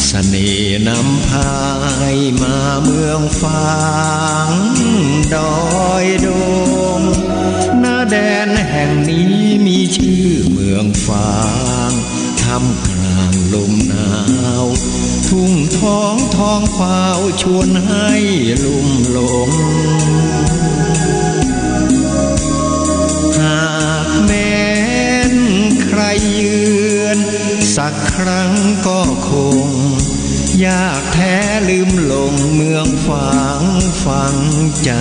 เสน่ห์นำพายมาเมืองฟางดอยดงหน้าแดนแห่งนี้มีชื่อเมืองฟางท่ามกลางลมหนาวทุ่งท้องท้องฟ้าวชวนให้ลุ่มหลงหากแม้นใครเยือนสักครั้งก็คงยากแท้ลืมลงเมืองฝางฝังใจ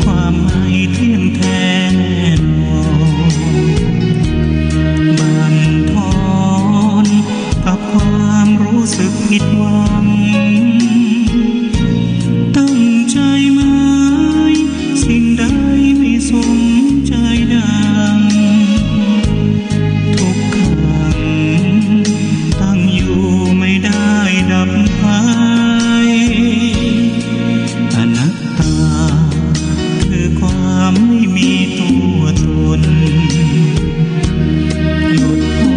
ความไม่เที่ยงแท้แน่นอนบั่นทอนกับความรู้สึกผิดหวังตั้งใจไหมสิ่งใดไม่สมใจดังทุกครั้งตั้งอยู่ไม่ได้ดับไปอนัตตาคือความไม่มีตัวตนหลุดพ้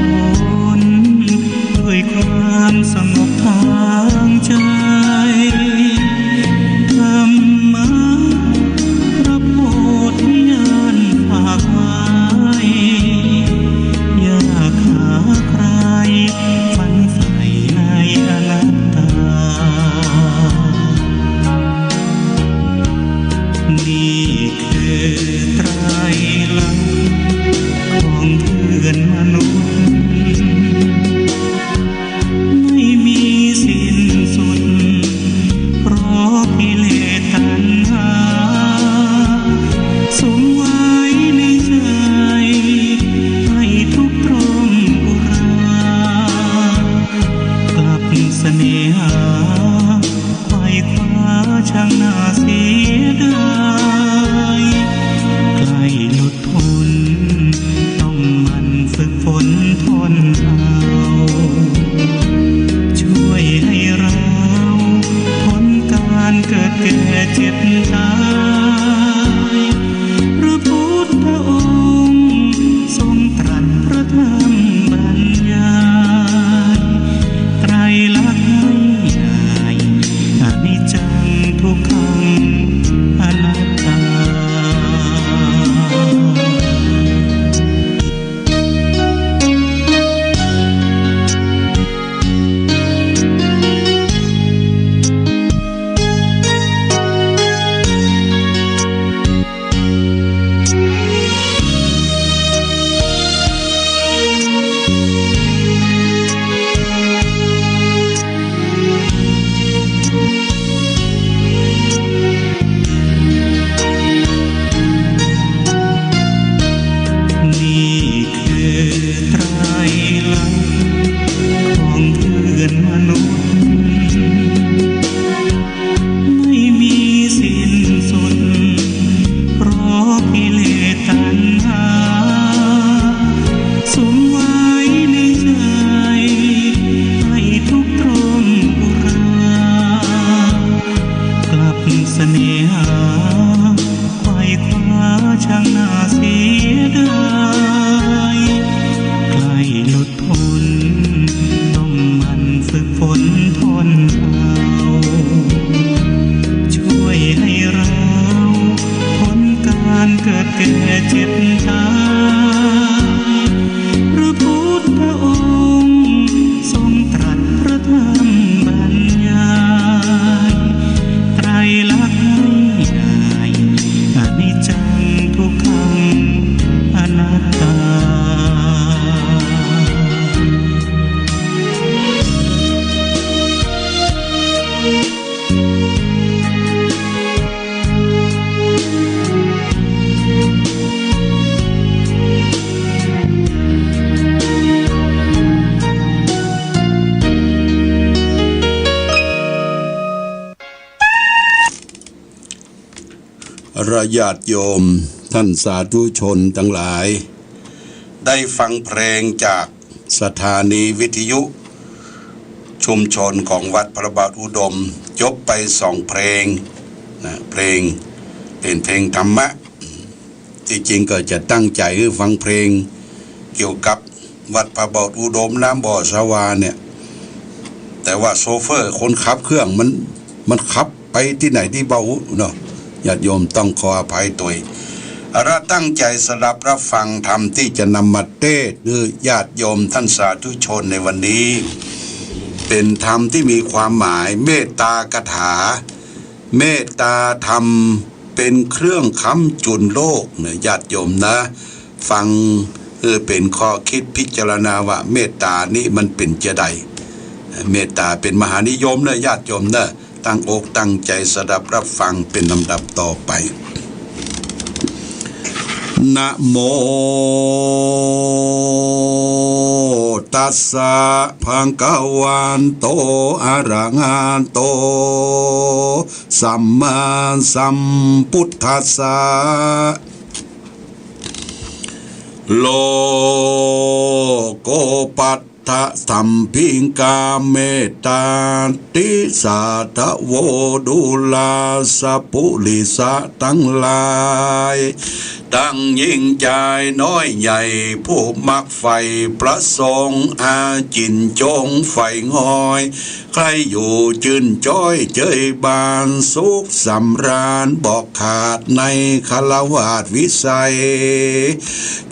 นด้วยความสงบทางใจธรรมะพระโพธิญาณฝากไว้อย่าขาใครฝันใฝ่ในอนัตตานี่คือไตรลักษณ์ของเพื่อนมนุษย์ไม่มีสิ้นสุดเพราะกิเลสตัณหาสมไว้ในใจให้ทุกตรมบุรากลับเสน่หาไขว่คว้าช่างน่าเสียดายใกล้หลุดพ้นต้องมันฝึกฝนทนเอาช่วยให้เราพ้นการเกิดแก่เจ็บตายพระพุทธองค์ทรงตรัสพระธรรมบรรยายไตรลักษณ์ให้ใหญ่อนิจจังทุกขังอนัตตานี่คือไตรลักษณ์ของเพื่อนมนุษย์ไม่มีสิ้นสุดเพราะกิเลสตัณหาสมไว้ในใจให้ทุกตรมบุรากลับเสน่หาไขว่คว้าช่างน่าเสียดายใกล้หลุดพ้นต้องมันฝึกฝนทนเอาช่วยให้เราพ้นการเกิดแก่เจ็บตายพระพุทธองค์ทรงตรัสพระธรรมบรรยาย ระญาติโยมท่านสาธุชนทั้งหลายได้ฟังเพลงจากสถานีวิทยุชุมชนของวัดพระบาทอุดมจบไป2เพลงนะเพลงเป็นเพลงธรรมะที่จริงก็จะตั้งใจคือฟังเพลงเกี่ยวกับวัดพระบาทอุดมน้ำบ่อสวาเนี่ยแต่ว่าโซเฟอร์คนขับเครื่องมันขับไปที่ไหนที่เบาเนาะญาติโยมต้องขออภัยตัวเราตั้งใจสดับรับฟังธรรมที่จะนำมาเทศน์หรือญาติโยมท่านสาธุชนในวันนี้เป็นธรรมที่มีความหมายเมตตากถาเมตตาธรรมเป็นเครื่องค้ำจุนโลกเนี่ยญาติโยมนะฟังเป็นข้อคิดพิจารณาว่าเมตตานี้มันเป็นจะใดเมตตาเป็นมหานิยมนะญาติโยมนะตั้งอกตั้งใจสดับรับฟังเป็นลำดับต่อไปนะโมตัสสะภะคะวันโตอะระหะโตสัมมาสัมพุทธัสสะโลโกปัฏฐสัมพิงกาเมตตาติสาทะโวดุลาสปุริสะทั้งหลายตั้งยิ่งใจน้อยใหญ่ผู้มักไฟประสงค์อาจินจงไฟงอยใครอยู่จืนจ้อยเจยบานสุขสำราญบอกขาดในคารวาสวิสัย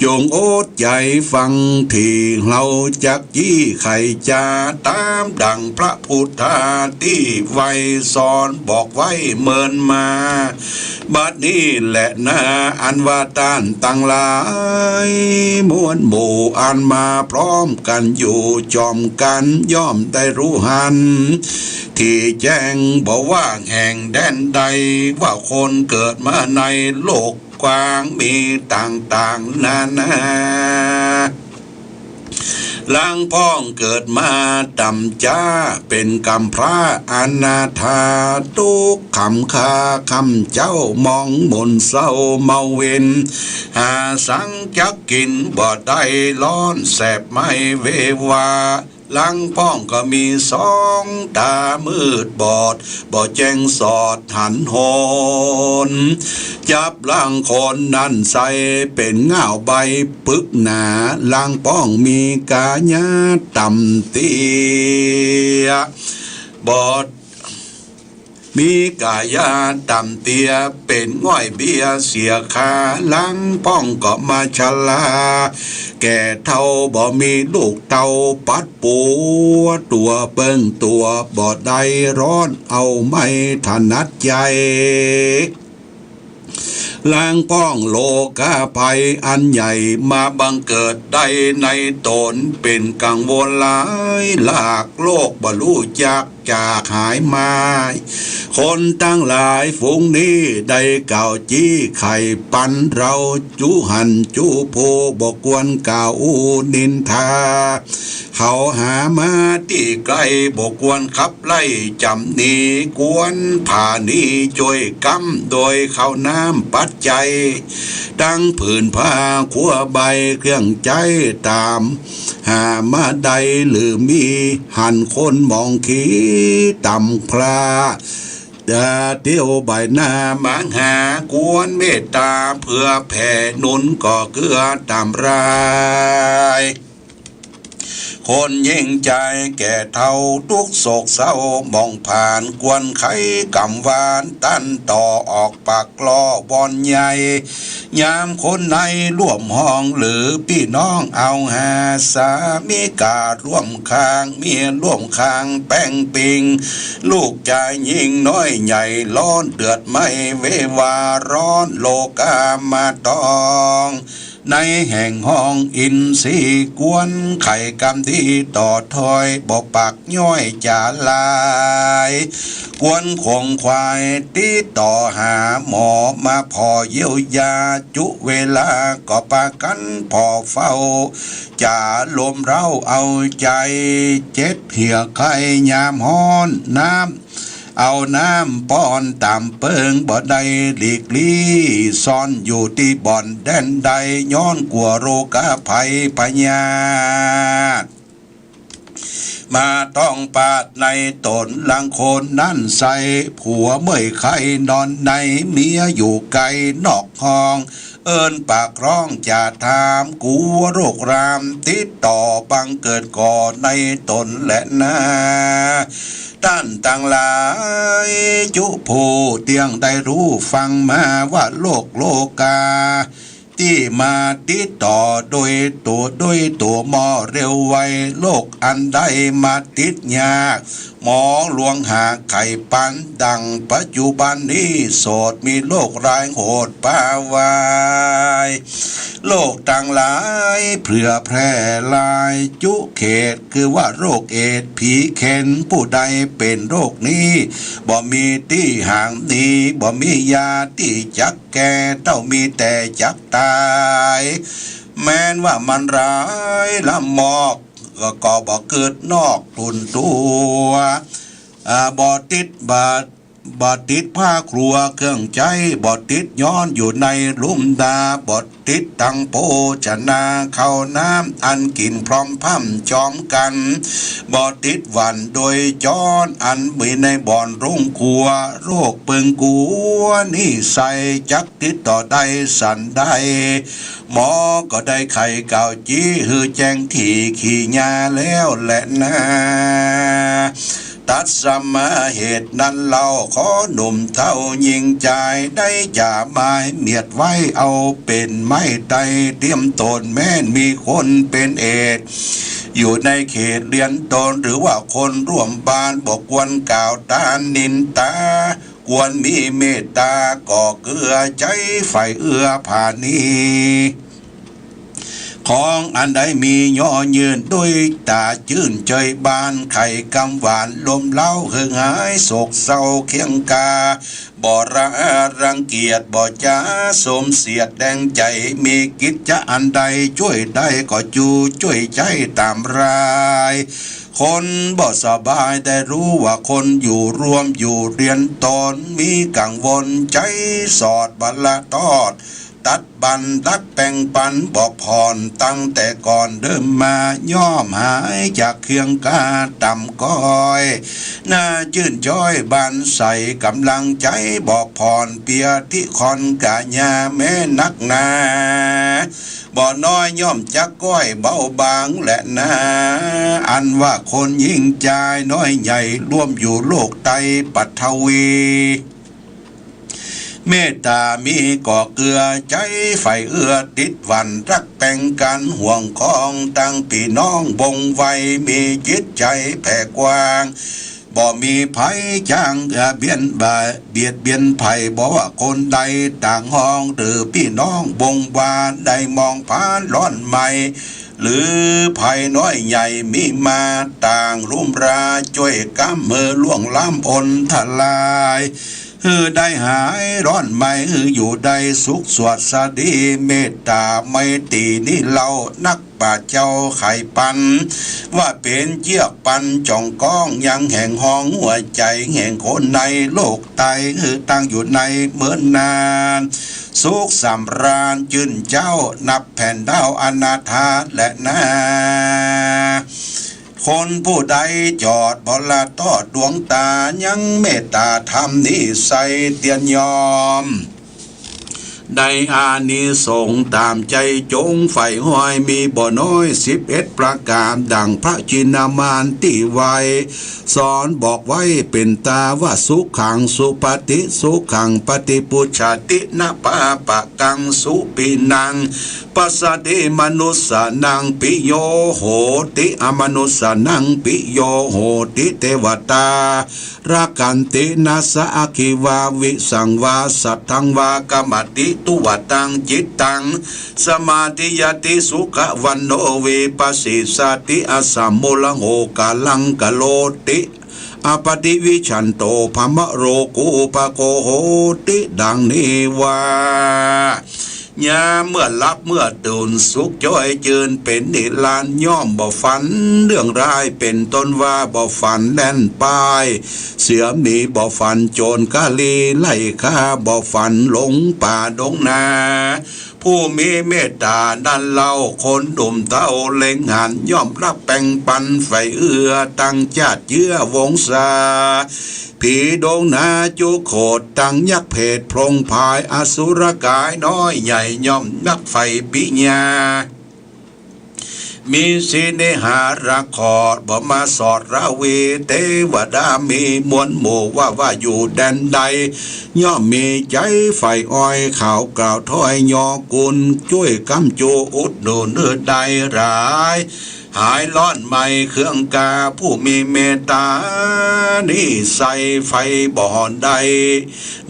จงโอดใจฟังที่เราจักยี่ไข่จาตามดังพระพุทธาที่ไว้สอนบอกไว้เมินมาบัดนี้แหละนาอันว่าต้านตั้งหลายมวลหมู่อันมาพร้อมกันอยู่จอมกันย่อมได้รู้หันที่แจ้งบอกว่าแห่งแดนใดว่าคนเกิดมาในโลกกว้างมีต่างๆนานาล้างพ้องเกิดมาดำจ้าเป็นกำพร้าอนาถาทุกคำคาคำเจ้ามองมนเศร้าเมาเวนหาสังจักกินบ่ได้ร้อนแสบไม่เววาลังพ้องก็มีสองตามืดบอดบ่แจ้งสอดหันโหนจับลังคนนั่นใส่เป็นเงาใบปึกหนาลังป้องมีกาญาต่ำเตียบอดมีกายาต่ำเตียเป็นง่อยเบียเสียขาลังป้องก็มาชลาแก่เท่าบ่มีลูกเต่าปัดปัวตัวเปิ้งตัวบ่ได้ร้อนเอาไม่ถนัดใจล้างป้องโลกาภัยอันใหญ่มาบังเกิดได้ในตนเป็นกังวลหลายหลากโลกบ่รู้จักจากหายมาคนตั้งหลายฝูงนี้ได้เก่าจี้ไข่ปันเราจูหันจูโพบอกกวนเก่านินทาเขาหามาที่ไกลบอกกวนขับไล่จำนีกวนผ่านีจอยกำโดยเข้าน้ำปัดใจดังผืนผ้าขัวใบเครื่องใจตามหามาใดหรือมีหันคนมองขีต่ำพลาเที่ยวใบหน้ามังหากวนเมตตาเพื่อแผ่นุนก่อเกื้อตามรายคนยิ่งใจแก่เท่าทุกโศกเศร้ามองผ่านกวนไขกำวานตั้นต่อออกปากกลอบอนใหญ่ยามคนในร่วมห้องหรือพี่น้องเอาหาสามีการ่วมคางเมียร่วมคางแป้งปิงลูกใจยิ่งน้อยใหญ่ร้อนเดือดไม่เววาร้อนโลกามาตองในแห่งห้องอินทรีกวนไข่กำที่ต่อถอยบอกปากย้อยจาลายกวนคงควายที่ต่อหาหมอมาพอเยียวยาจุเวลาก็ปากันพอเฝ้าจ่าลมเราเอาใจเจ็ดเหี่ยไข่ยามฮ้อนน้ำ เอาน้ำป้อนตามเปิงบ่ได้หลีกลี่ซ่อนอยู่ที่บ่อนแดนใดย้อนกลัวโรคภัยพยาธิมาต้องปาดในตนลังคนนั่นใส่ผัวเมื่อยไข้นอนในเมียอยู่ไกลนอกห้องเอิ้นปากร้องจะถามกลัวโรครามติดต่อบังเกิดก่อในตนและนาท่านต่างหลายจุผู้เตียงได้รู้ฟังมาว่าโลกาที่มาติดต่อโดยตัวหมอเร็วไวโรคอันใดมาติดยากหมอหลวงหาไข่ปันดังปัจจุบันนี้โสดมีโรคร้ายโหดป้าวายโรคต่างหลายเผื่อแพร่ลายจุเขตคือว่าโรคเอดผีเข็นผู้ใดเป็นโรคนี้บ่มีที่ห่างนี้บ่มียาที่จักแก่เต้ามีแต่จักตายแม้นว่ามันร้ายละหมอกก็บ่เกิดนอกตุนตัวบ่ติดบ่ติดผ้าครัวเครื่องใจบ่ติดย้อนอยู่ในลุ่มดาบ่ติดตังโภชนาข้าวน้ำอันกินพร้อมพั่มจอมกันบ่ติดหวันโดยจอนอันมีในบ่อนรุ่งครัวโรคเปิงกัวนี่ใส่จักติดต่อได้สันได้หมอก็ได้ไข่เก่าจี้ฮือแจ้งที่ขี่ยาแล้วแหละนะตัดสมาเหตุนั้นเราขอหนุ่มเท่ายิงใจได้จ่าไม้เมียดไว้เอาเป็นไม้ไตเตรียมตนแม่นมีคนเป็นเอดอยู่ในเขตเรียนตนหรือว่าคนร่วมบ้านบอกควรกล่าวตานินตาควรมีเมตตาก่อเกลือใจไฟเอื้อผ่านีของอันใดมีย่อยืนด้วยตาจื่นเจยบานไข่กำหวานลมเล่าเฮืองหายโศกเศร้าเคียงกาบ่รังเกียจบ่จ้าสมเสียดแดงใจมีกิจจะอันใดช่วยได้ก็ช่วยใจตามรายคนบ่สบายได้รู้ว่าคนอยู่รวมอยู่เรียนตนมีกังวลใจสอดบัลละตอดตัดบันรักแป่งปันบอกผ่อนตั้งแต่ก่อนเดิมมาย่อมหายจากเคียงกาต่ำก้อยหน้าชื่นจ้อยบันใส่กำลังใจบอกผ่อนเปียที่คอนกะยาแม่นักหนาบ่น้อยย่อมจักก้อยเบาบางและนาอันว่าคนยิ่งใจน้อยใหญ่ร่วมอยู่โลกไตปัทวีเมตตามีก่อเกลือใจไฟเอื้อติดหวันรักแป่งกันห่วงของตั้งพี่น้องบงไวมีจิตใจแผ่กว้างบ่มีภัยจ้างเบียดเบียนภัยบ่ว่าคนใดต่างห้องหรือพี่น้องบงบานได้มองผ่านร้อนใหม่หรือภัยน้อยใหญ่มีมาต่างรุ่มราช่วยกำมือล่วงล้ำอนทลายได้หายร้อนไม่อยู่ได้สุขสวัสดีเมตตาไม่ตีนี่เรานักป่าเจ้าไข่ปันว่าเป็นเจียกปันจ่องก้องยังแห่งห้องหัวใจแห่งคนในโลกไตตั้งอยู่ในเมื่อนานสุขสำราญจื่นเจ้านับแผ่นดาวอนาถาและนาคนผู้ใดจอดบลาทอดดวงตายังเมตตาธรรมนิสัยเตียนยอมได้อานิสงส์ตามใจจงไฟห้อยมีบ่น้อย11ประการดังพระจินามานติไวสอนบอกไว้เป็นตาว่าสุขังสุปฏิสุขังปฏิปุชาตินะปะปะกังสุปินังปัสสะเดมนุสสานังปิโยโหติอมนุสสานังปิโยโหติเทวตารักันตินาสะอาคิวาวิสังวาสัทธังวากรรมติตุวตังจิตตังสมาธิยติสุขวันโนเวปัสสิสติอสัมมุลโหกาลังกโลติอปฏิวิชันโตภมโรกูปโกโหติดังนี้ว่า ยาเมื่อรับเมื่อตื่นสุขจ้อยเจินเป็นนิลานย่อมบ่ฝันเรื่องร้ายเป็นต้นว่าบ่ฝันแล่นปายเสือมีบ่ฝันโจรกาลีไล่ฆ่าบ่ฝันหลงป่าดงนาผู้มีเมตตาดันเล่าคนดุมเต้าเล็งหันย่อมรับแบ่งปันไฟเอื้อตั้งชาติเยื่อวงศาผีดงนาจุโขดตั้งยักษ์เพศพรงพายอสุรกายน้อยใหญ่ย่อมยักษ์ไฟปิญามีสิเนหารักขอดบ่มาสอดราวีเทวดามีมวลหมู่ว่าอยู่แดนใดย่อมมีใจไฟอ้อยขาวกล่าวถ้อยยอกุลช่วยกำจูอุดหนุนเนื้อใดร้ายหายร้อนไม่เครื่องกาผู้มีเมตตานี่ใส่ไฟบ่อนใด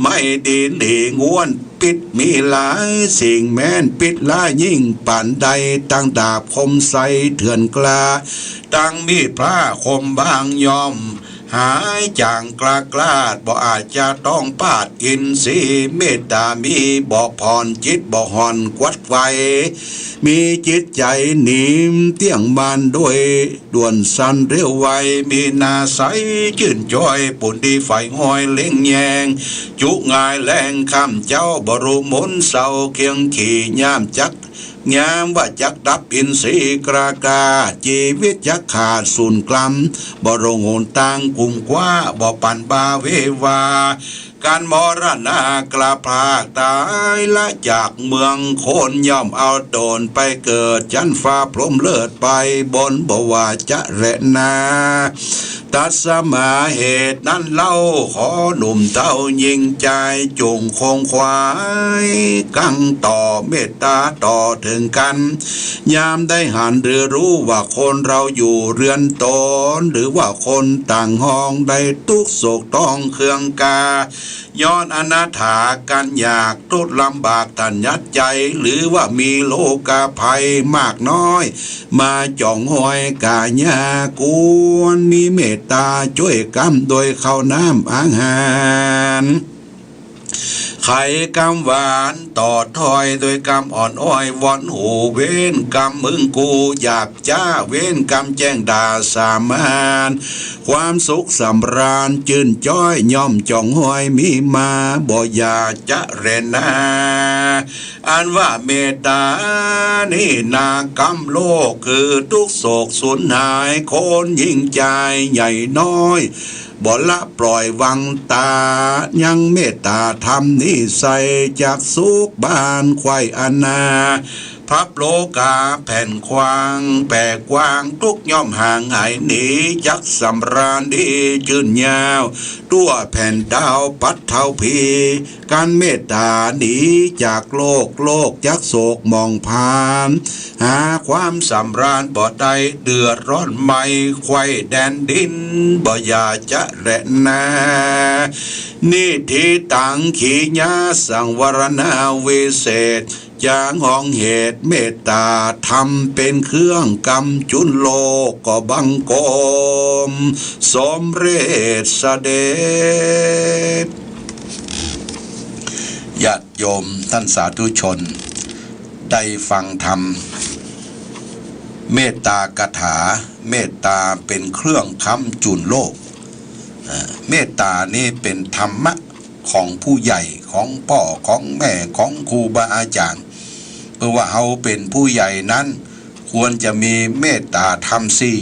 ไม่ดีหลีงวนปิดมีหลายสิ่งแม้นปิดละยิ่งป่านใดตั้งดาบคมใสเถื่อนกล้าตั้งมีดพระคมบางยอมหายจางกล้ากล้าดบ่อาจจะต้องปาดอินทรีเมตตามีบ่ผ่อนจิตบ่หอนกวัดไฟมีจิตใจนิ่มเตี้ยงบานด้วยด่วนสันเร็วไวมีนาใสชื่นจ้อยปุ่นดีไฟห้อยเล่งแยงจุงายแรงคำเจ้าบรุมนเศร้าเคียงขี่ยามจักงามว่าจักดับอินทรีกรากาชีวิตจักขาดสูญกลัมบ่รงโหนตังกุมกว่าบ่ปันบาเววาการมรณากลาพากตายละจากเมืองโคนย่อมเอาโดนไปเกิดจันฟ้าพรหมเลิศไปบนบว่าจะแรนาตัดสมาเหตุนั้นเล่าขอหนุ่มเต้ายิงใจจงคงควายกังต่อเมตตาต่อถึงกันยามได้หันหรือรู้ว่าคนเราอยู่เรือนตนหรือว่าคนต่างห้องได้ทุกโศกต้องเครื่องกาย้อนอนาถากันอยากทุกลำบากทันยัดใจหรือว่ามีโลกาภัยมากน้อยมาจ่องห้อยกาญากวนมีเมตตาช่วยกำโดยข้าวน้ำอาหารไข่กำหวานต่อถอยโดยกำอ่อนอ้อยวอนหูเว้นกำมึงกูอยากจ้าเว้นกำแจ้งด่าสามานความสุขสำราญจื่นจ้อยย่อมจ่องห้อยมีมาบ่อยากจะเรนาอันว่าเมตตานี่นากำโลกคือทุกโศกสูญหายคนยิ่งใจใหญ่น้อยบ่ละปล่อยวังตายังเมตตาธรรมนี่ใส่จากสุขบ้านควายอนาพับโลกาแผ่นควางแปรกว้างทุกย่อมห่างหายหนีจักสำราญดีจื่นยาวตัวแผ่นดาวปัดเท่าพีการเมตตาหนีจากโลกจักโศกมองผ่านหาความสำราญบ่ได้เดือดร้อนไม่ควายแดนดินบ่อยากจะแระนานี่ที่ตังขีญาสังวรณาวิเศษจางห้องเหตุเมตตาทำเป็นเครื่องกำจุนโลกก็บังกมสมเร็จเสด็จญาติโยมท่านสาธุชนได้ฟังธรรมเมตตากถาเมตตาเป็นเครื่องค้ำจุนโลกเมตตานี่เป็นธรรมะของผู้ใหญ่ของพ่อของแม่ของครูบาอาจารย์เพราะว่าเราเป็นผู้ใหญ่นั้นควรจะมีเมตตาธรรมสี่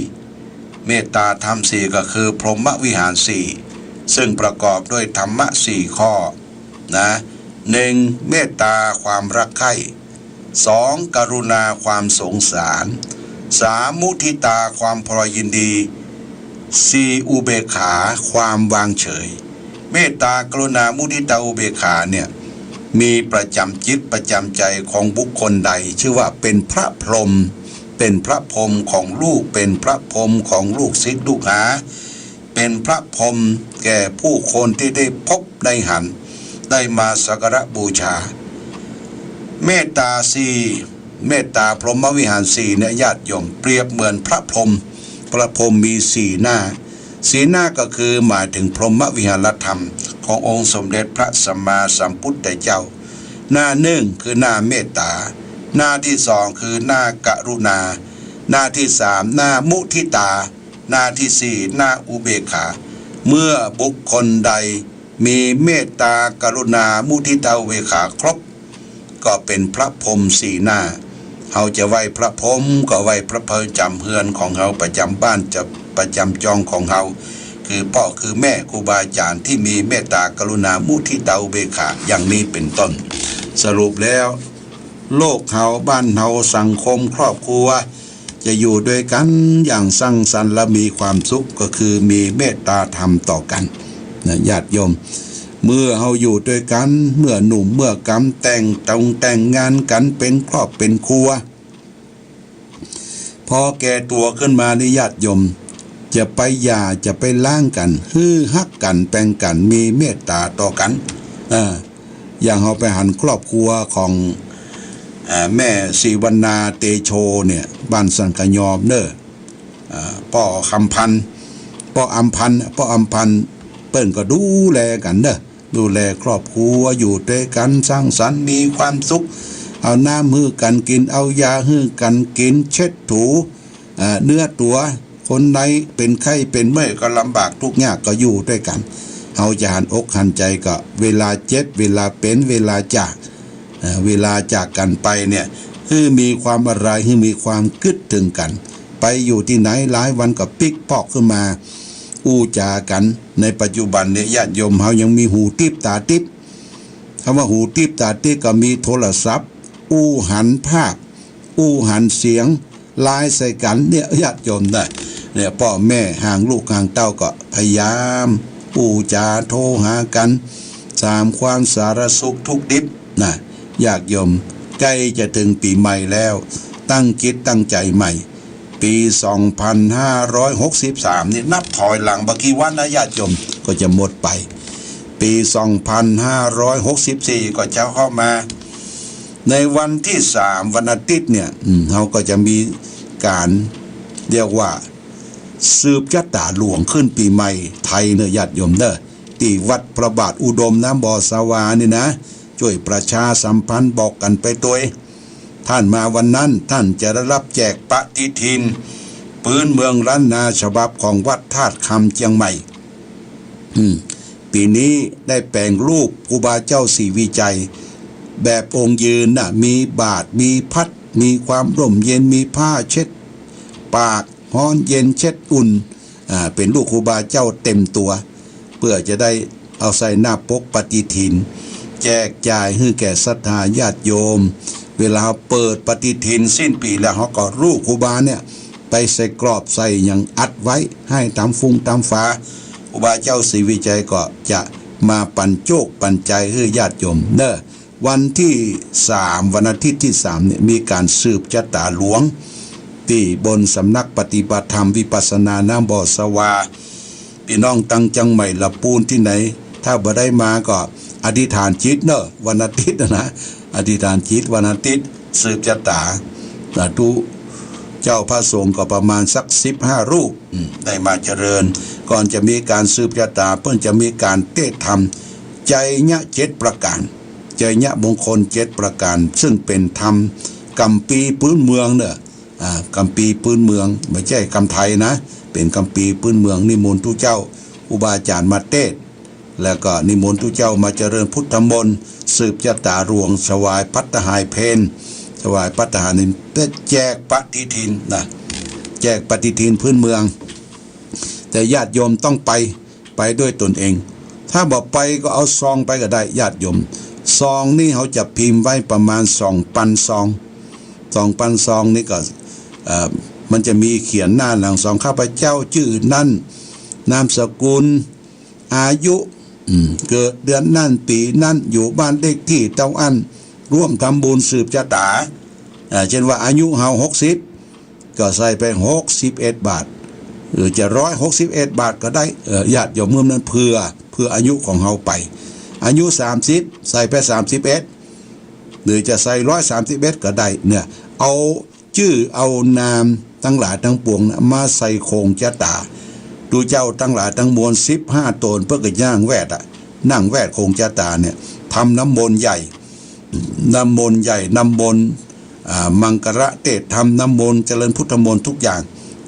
เมตตาธรรมสี่ก็คือพรหมวิหารสี่ซึ่งประกอบด้วยธรรมะสี่ข้อนะ1เมตตาความรักใคร่2กรุณาความสงสาร3มุทิตาความพอยินดี4อุเบกขาความวางเฉยเมตตากรุณามุทิตาอุเบกขาเนี่ยมีประจำจิตประจำใจของบุคคลใดชื่อว่าเป็นพระพรหมเป็นพระพรหมของลูกเป็นพระพรหมของลูกศิษย์ลูกหาเป็นพระพรหมแก่ผู้คนที่ได้พบได้หันได้มาสักการะบูชาเมตตาสี่เมตตาพรหมวิหารสี่เนี่ยญาติโยมเปรียบเหมือนพระพรหมมีสี่หน้าสีหน้าก็คือหมายถึงพรหมวิหารธรรมขององค์สมเด็จพระสัมมาสัมพุทธเจ้า หน้าหนึ่งคือหน้าเมตตาหน้าที่สองคือหน้ากรุณาหน้าที่สามหน้ามุทิตาหน้าที่สี่หน้าอุเบกขาเมื่อบุคคลใดมีเมตตากรุณามุทิตาอุเบกขาครบก็เป็นพระพรหมสี่หน้าเขาจะไหว้พระพรหมก็ไหว้พระเพลิงจำเฮือนของเขาประจำบ้านจะประจำจองของเขาคือพ่อคือแม่ครูบาอาจารย์ที่มีเมตตากรุณามุทิตาอุเบกขาอย่างนี้เป็นต้นสรุปแล้วโลกเขาบ้านเขาสังคมครอบครัวจะอยู่ด้วยกันอย่างสร้างสรรค์และมีความสุขก็คือมีเมตตาธรรมต่อกันนะญาติโยมเมื่อเขาอยู่ด้วยกันเมื่อหนุ่มเมื่อกำแต่งงานกันเป็นครอบเป็นครัวพอแก่ตัวขึ้นมาในญาติโยมจะไปหย่าจะไปล้างกันฮักกันแปลงกันมีเมตตาต่อกันอย่างเขาไปหันครอบครัวของแม่ศิวรรณาเตโชเนี่ยบ้านสังกยอมเนอพ่อคำพันธ์พ่ออัมพันธ์เปิ้นก็ดูแลกันเนอดูแลครอบครัวอยู่ด้วยกันสร้างสรรค์มีความสุขเอาน้ำฮือกันกินเอายาฮือกันกินเช็ดถูเนื้อตัวคนไหนเป็นไข้เป็นเมื่อยก็ลำบากทุกข์ยากก็อยู่ด้วยกันเอาจะหันอกหันใจก็เวลาเจ็บเวลาเป็นเวลาจากกันไปเนี่ยมีความอะไรมีความกึดถึงกันไปอยู่ที่ไหนหลายวันก็ปิ๊กปอกขึ้นมาอู้จากันในปัจจุบันเนี่ยญาติโยมเขายังมีหูทิพตาทิพคำว่าหูทิพตาทิพก็มีโทรศัพท์อู้หันภาพอู้หันเสียงไลน์ใส่กันเนี่ยญาติโยมได้เนี่ยพ่อแม่ห่างลูกห่างเต้าก็พยายามอู้จาโทรหากันสามความสารสุขทุกดิบนะญาติโยมใกล้จะถึงปีใหม่แล้วตั้งจิตตั้งใจใหม่ปี2563นี่นับถอยหลังบกี่วันนะญาติโยมก็จะหมดไปปี2564ก็จะเข้ามาในวันที่3วันอาทิตย์เนี่ยเขาก็จะมีการเรียกว่าสืบชะตาหลวงขึ้นปีใหม่ไทยเนอะญาติโยมเนอะที่วัดพระบาทอุดมน้ำบ่อสวานี่นะช่วยประชาสัมพันธ์บอกกันไปตัวท่านมาวันนั้นท่านจะได้รับแจกปฏิทินปืนเมืองล้านนาฉบับของวัดธาตุคำเชียงใหม่ปีนี้ได้แปลงรูปครูบาเจ้าศรีวิจัยแบบองค์ยืนน่ะมีบาทมีพัดมีความร่มเย็นมีผ้าเช็ดปากฮ้อนเย็นเช็ดอุ่นเป็นลูกครูบาเจ้าเต็มตัวเพื่อจะได้เอาใส่หน้าปกปฏิทินแจกจ่ายให้แก่ศรัทธาญาติโยมเวลาเปิดปฏิทินสิ้นปีแล้วเขาก็รูปครูบาเนี่ยไปใส่กรอบใส่อย่างอัดไว้ให้ตามฟุ้งตามฟ้าครูบาเจ้าศรีวิจัยก็จะมาปันโจกปันใจให้ญาติโยมเนอะวันที่3วันอาทิตย์ที่3เนี่ยมีการสืบชะตาหลวงที่บนสำนักปฏิบัติธรรมวิปัสสนาน้ำบ่อสวาพี่น้องตั้งจังใหม่ละปูนที่ไหนถ้าบ่ได้มาก็อธิษฐานจิตเนอะวันอาทิตย์นะอธิษฐานจิตวันอาทิตย์สืบชะตาสาธุเจ้าพระสงฆ์ก็ประมาณสัก15รูปได้มาเจริญก่อนจะมีการสืบชะตาเพิ่นจะมีการเทศธรรมใจญะ7ประการใจญะมงคล7ประการซึ่งเป็นธรรมกัมปีพื้นเมืองเนอะกัมปีพื้นเมืองไม่ใช่คำไทยนะเป็นกัมปีพื้นเมืองนิมนต์ทุกเจ้าอุบาจารย์มาเทศแล้วก็นิมนต์ทุกเจ้ามาเจริญพุทธมนต์สืบชะตารวงถวายภัตตาหารเพลถวายภัตตาหารนี่แจกปฏิทินนะแจกปฏิทินพื้นเมืองแต่ญาติโยมต้องไปด้วยตนเองถ้าบอกไปก็เอาซองไปก็ได้ญาติโยมซองนี่เขาจะพิมพ์ไว้ประมาณ2,000 ซอง2,000 ซองนี่ก็มันจะมีเขียนหน้าหลังซองข้าพเจ้าชื่อนั่นนามสกุลอายุเกิดเดือนนั่นปีนั่นอยู่บ้านเลขที่เต้าอันร่วมทำบุญสืบชะตาเช่นว่าอายุเฮา60ก็ใส่ไป61 บาทหรือจะ161 บาทก็ได้ญาติโยมเมื่อนั้นเพื่ออายุของเฮาไปอายุ30ใส่ไป31หรือจะใส่131ก็ได้เนี่ยเอาชื่อเอานามทั้งหลายทั้งปวงมาใส่โคงชะตาดูเจ้าทั้งหลายทั้งมวล15 ตนเพื่อกระย่างแวดนั่งแวดโคงชะตาเนี่ยทำน้ำมนต์ใหญ่ น้ำมนต์ใหญ่น้ำมนต์มังกระเทศธรรมน้ำมนต์เจริญพุทธมนต์ทุกอย่าง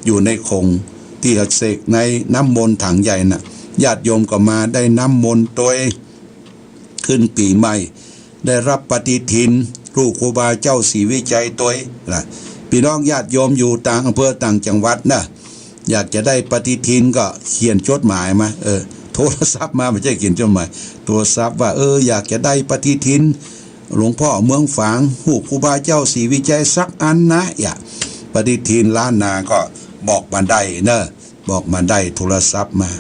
อยู่ในคงที่เสกในน้ำมนต์ถังใหญ่น่ะญาติโยมก็มาได้น้ำมนต์ตัวเองขึ้นปีใหม่ได้รับปฏิทินลูกครูบาเจ้าศรีวิจัยตัวเองนะพี่น้องญาติโยมอยู่ต่างอำเภอต่างจังหวัดนะอยากจะได้ปฏิทินก็เขียนจดหมายมาโทรศัพท์มาไม่ใช่เขียนจดหมายโทรศัพท์ว่าอยากจะได้ปฏิทินหลวงพ่อเมืองฝางหูครูบาเจ้าศรีวิจัยสักอันนะปฏิทินล้านนาก็บอกมาได้เนอะบอกมาได้โทรศัพท์มา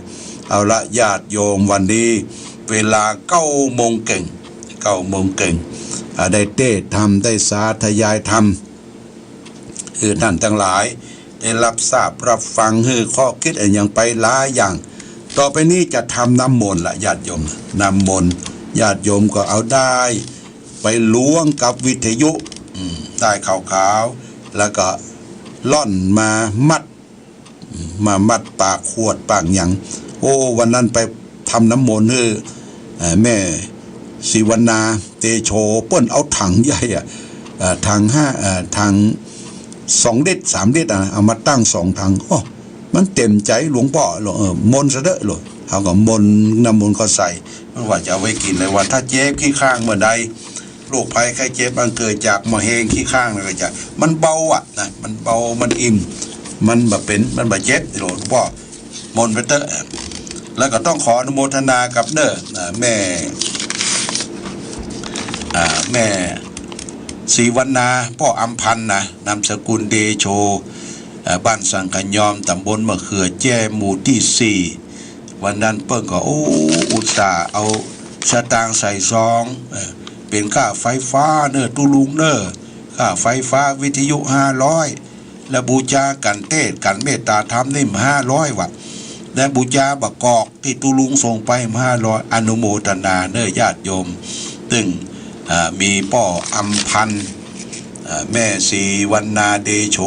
เอาละญาติโยมวันนี้เวลา9 โมงเก่งได้เทศธรรมได้สาธยายธรรมคือท่านทั้งหลายได้รับทราบรับฟังข้อคิดอย่างไปหลายอย่างต่อไปนี้จะทำน้ำมนต์ละญาติโยมน้ำมนต์ญาติโยมก็เอาได้ไปล้วงกับวิทยุได้ขาวๆแล้วก็ล่อนมามัดปากขวดปากหยังวันนั้นไปทำน้ำมนต์แม่ศิวนาเตโชเปิ้นเอาถังใหญ่ถัง2 ลิตร 3 ลิตรเอามาตั้ง2 ถังมันเต็มใจหลวงพ่อมนต์ซะเด้อเลยเขาก็มนต์น้ำมนต์ก็ใส่มันว่าจะเอาไว้กินเลยว่าถ้าเจ็บขี้ข้างเมื่อใดโรคภัยไข้เจ็บมันเกิดจากมะเร็งขี้ข้างก็จะมันเบานะมันเบามันอิ่มมันแบบเป็นมันแบบเจ็บหลวงพ่อมนต์ไปเตอะแล้วก็ต้องขออนุโมทนากับแม่ศรีวรรณาพ่ออัมพันธ์นะนามสกุลเดโชบ้านสังขยอมตำบลมะเขือแจ้หมู่ที่4วันนั้นเปิ้งก็อุตส่าห์เอาสตางค์ใส่ซองเป็นค่าไฟฟ้าตุลุงค่าไฟฟ้าวิทยุ500และบูชากันเทศกันเมตตาธรรมนี่500 วัตต์และบูชาบักกอกที่ตุลุงส่งไป500อนุโมทนาญาติโยมตึงมีพ่ออัมพันธ์แม่ศรีวรรณาเดโช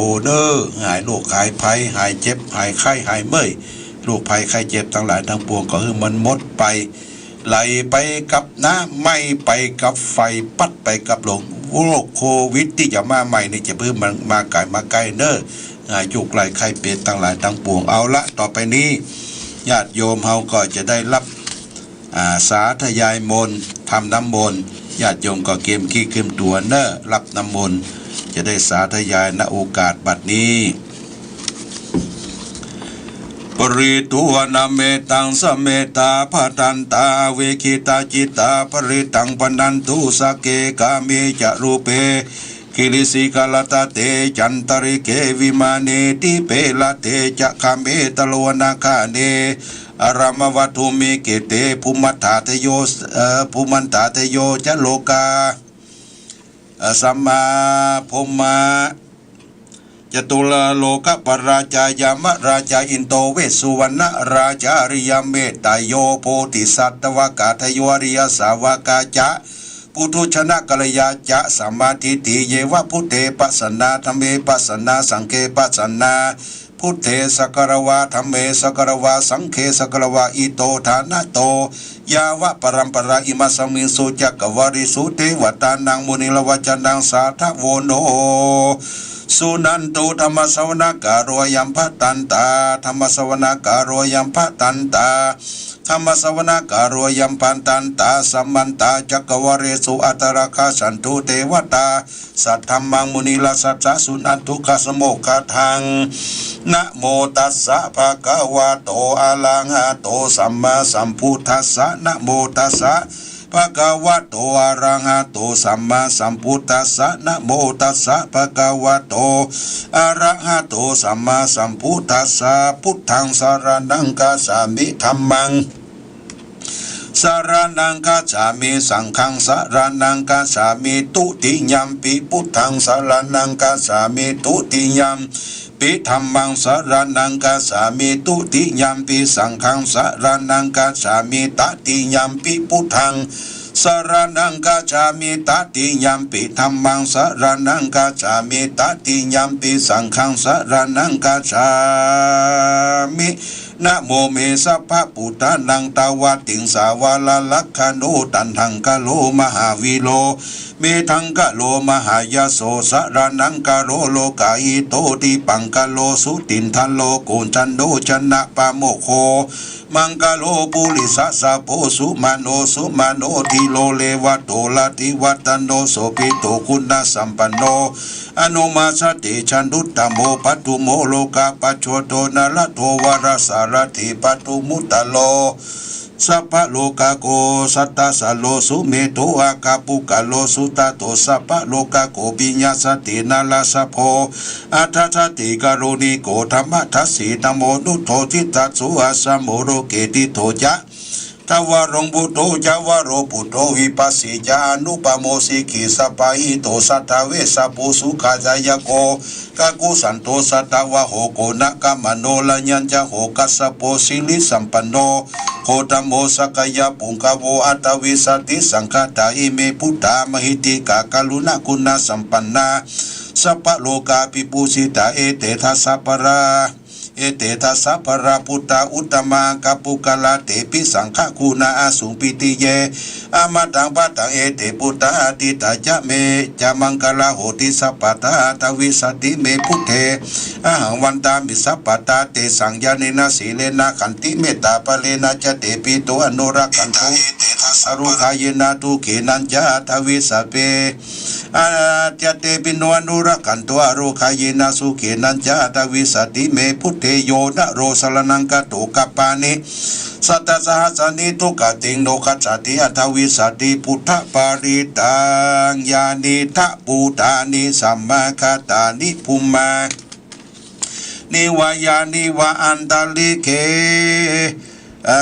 หายโรคหายภัยหายเจ็บหายไข้หายเมื่อยโรคภัยไข้เจ็บทั้งหลายทั้งปวงก็มันหมดไปไหลไปกับน้ำไม่ไปกับไฟปัดไปกับลมโรคโควิดที่จะมาใหม่นี่จะเพิ่มมาไกลยุกไหลไข้เป็ดทั้งหลายทั้งปวงเอาละต่อไปนี้ญาติโยมเฮาก็จะได้รับสาธยายมนต์ทำน้ำมนต์ญาติโยมก็เกมขี้เกมตัวรับน้ำมนต์จะได้สาธยายณโอกาสบัดนี้ปริตุวนาเมตังสเมตาภตันตาเวคิตาจิตาปริตังปนันตุสเกกาเมจรูเปกิลิสิกาลตาเตจันตริเกวิมาเนติเปลเตจะคาเมตโลนาคาเนอารามวัตุเมเกเตภูมัตถาเทโยจะโลกาสัมมาพมาจตุลโลกปราชายามราชาอินโตเวสุวรรณราชาริยเมตตาโยโพธิสัตวกาทโยอริยสาวกาจะปุถุชนะกัลยาจะสัมมาทิฏฐิเยวะพุทเทปัสสนาธัมเมปัสสนาสังเฆปัสสนาพุทเทสกรวาธัมเมสกรวาสังเฆสกรวาอิโตฐานะโตยาวะปรัมปราอิมัสมิงสุจักวาริสุเทวตานังมุนิลวัจนังสาทโวโนสุนันตุธรรมสวนาการโยัมภตันตาธรรมสวนาการโยัมภตันตาธรรมสวนาการโยัมพันตันตาสัมมันตาจักวาเรสุอัตราคาสันตุเทวตาสัทธัมมังมุนิลสัจจสุนันตุคสโมคทังนะโมตัสสะภะคะวะโตอะระหะโตสัมมาสัมพุทธัสสะนะโมตัสสะภะคะวะโตอะระหะโตสัมมาสัมพุทธัสสะนะโมตัสสะภะคะวะโตอะระหะโตสัมมาสัมพุทธัสสะพุทธังสรณังคัจฉามิธัมมังสารนังคัจฉามิสังฆังสารนังคัจฉามิตุติยัมปิพุทธังสารนังคัจฉามิตุติยัมปิธัมมังสารนังคัจฉามิตุติยัมปิสังฆังสารนังคัจฉามิตติยัมปิพุทธังสารนังคัจฉามิตติยัมปิธัมมังสารนังคัจฉามิตติยัมปิสังฆังสารนังคัจฉามินะโมเมสัพพะปุตตานังตาวาติงสาวาลาลักขโนตันทังกะโลมหาวิโลเม เมทังกะโลมหายาโสสระนังกะโรโลกาอิโตติปังกะโลสุตินทันโลกุนจันโดชนะปะโมโคมังกะโลปุริสสะโพสุมาโนสุมาโนทิโลเลวะโตลาติวัตโนโสปิโตคุณสัมปันโนอนุมาสติชันดุตตโมปัตุโมโลกาปัจโชโตนาลโทวรสารถิปัตุมุตตโลสัพพะโลกาโกสัตตสโลสุเมโตอากาปุกะโลสุตโตสัพพะโลกาโกปิญญาสตินาลาสโพอัฏฐติกโรณิโกธรรมทัสสีนโมนุโททิตัสสุอาสโมโรเกติโทจะทวารงบุโตจาวโรปุโตวิปัสสิจานุปโมสิกิสปะหิโตสัตเวสปุสุขาจายโกกากุสันโตสัตวะโหโกนะกามโนลัญญัญจะโหกัสสโปสิลิสัมปันโนโคตโมสกยาปุงกโวอัตวิสติสังฆตาอิเมพุทธามหิติกากลุณคุณสัมปันนาสัพพะโลกาปิปุสิตาเอเตทัสสะปราเอเตทัสสะปราพุทธาอุตตมะกัปปุกลาเตปิสังฆคุณาอาสุปิติเยอามาตังปัตตังเอเตปุตตาติตาจะเมจะมังกลาโหติสัพพตาตวิสติเมพุทเทอาหังวันตามิสัพพตาเตสังญาเนนะสีเลนะขันติเมตตาปะเลนะจะเตปิโตอนุรักขันโตอรุขายนะทุเขนัญจะทวิสเปอาจเตปิโนอนุรักขันโตอรุขายนะสุเขนัญจะทวิสติเมพุทเทโยนะโรสลนังกะโตกัปปานิสัตตสหัสนิทุกขติงโนคัจจติอัทวิสติพุทธปาริตังญาณิทะปูตานิสัมมาคตานิภูมานิวายานิวะอันตลิเก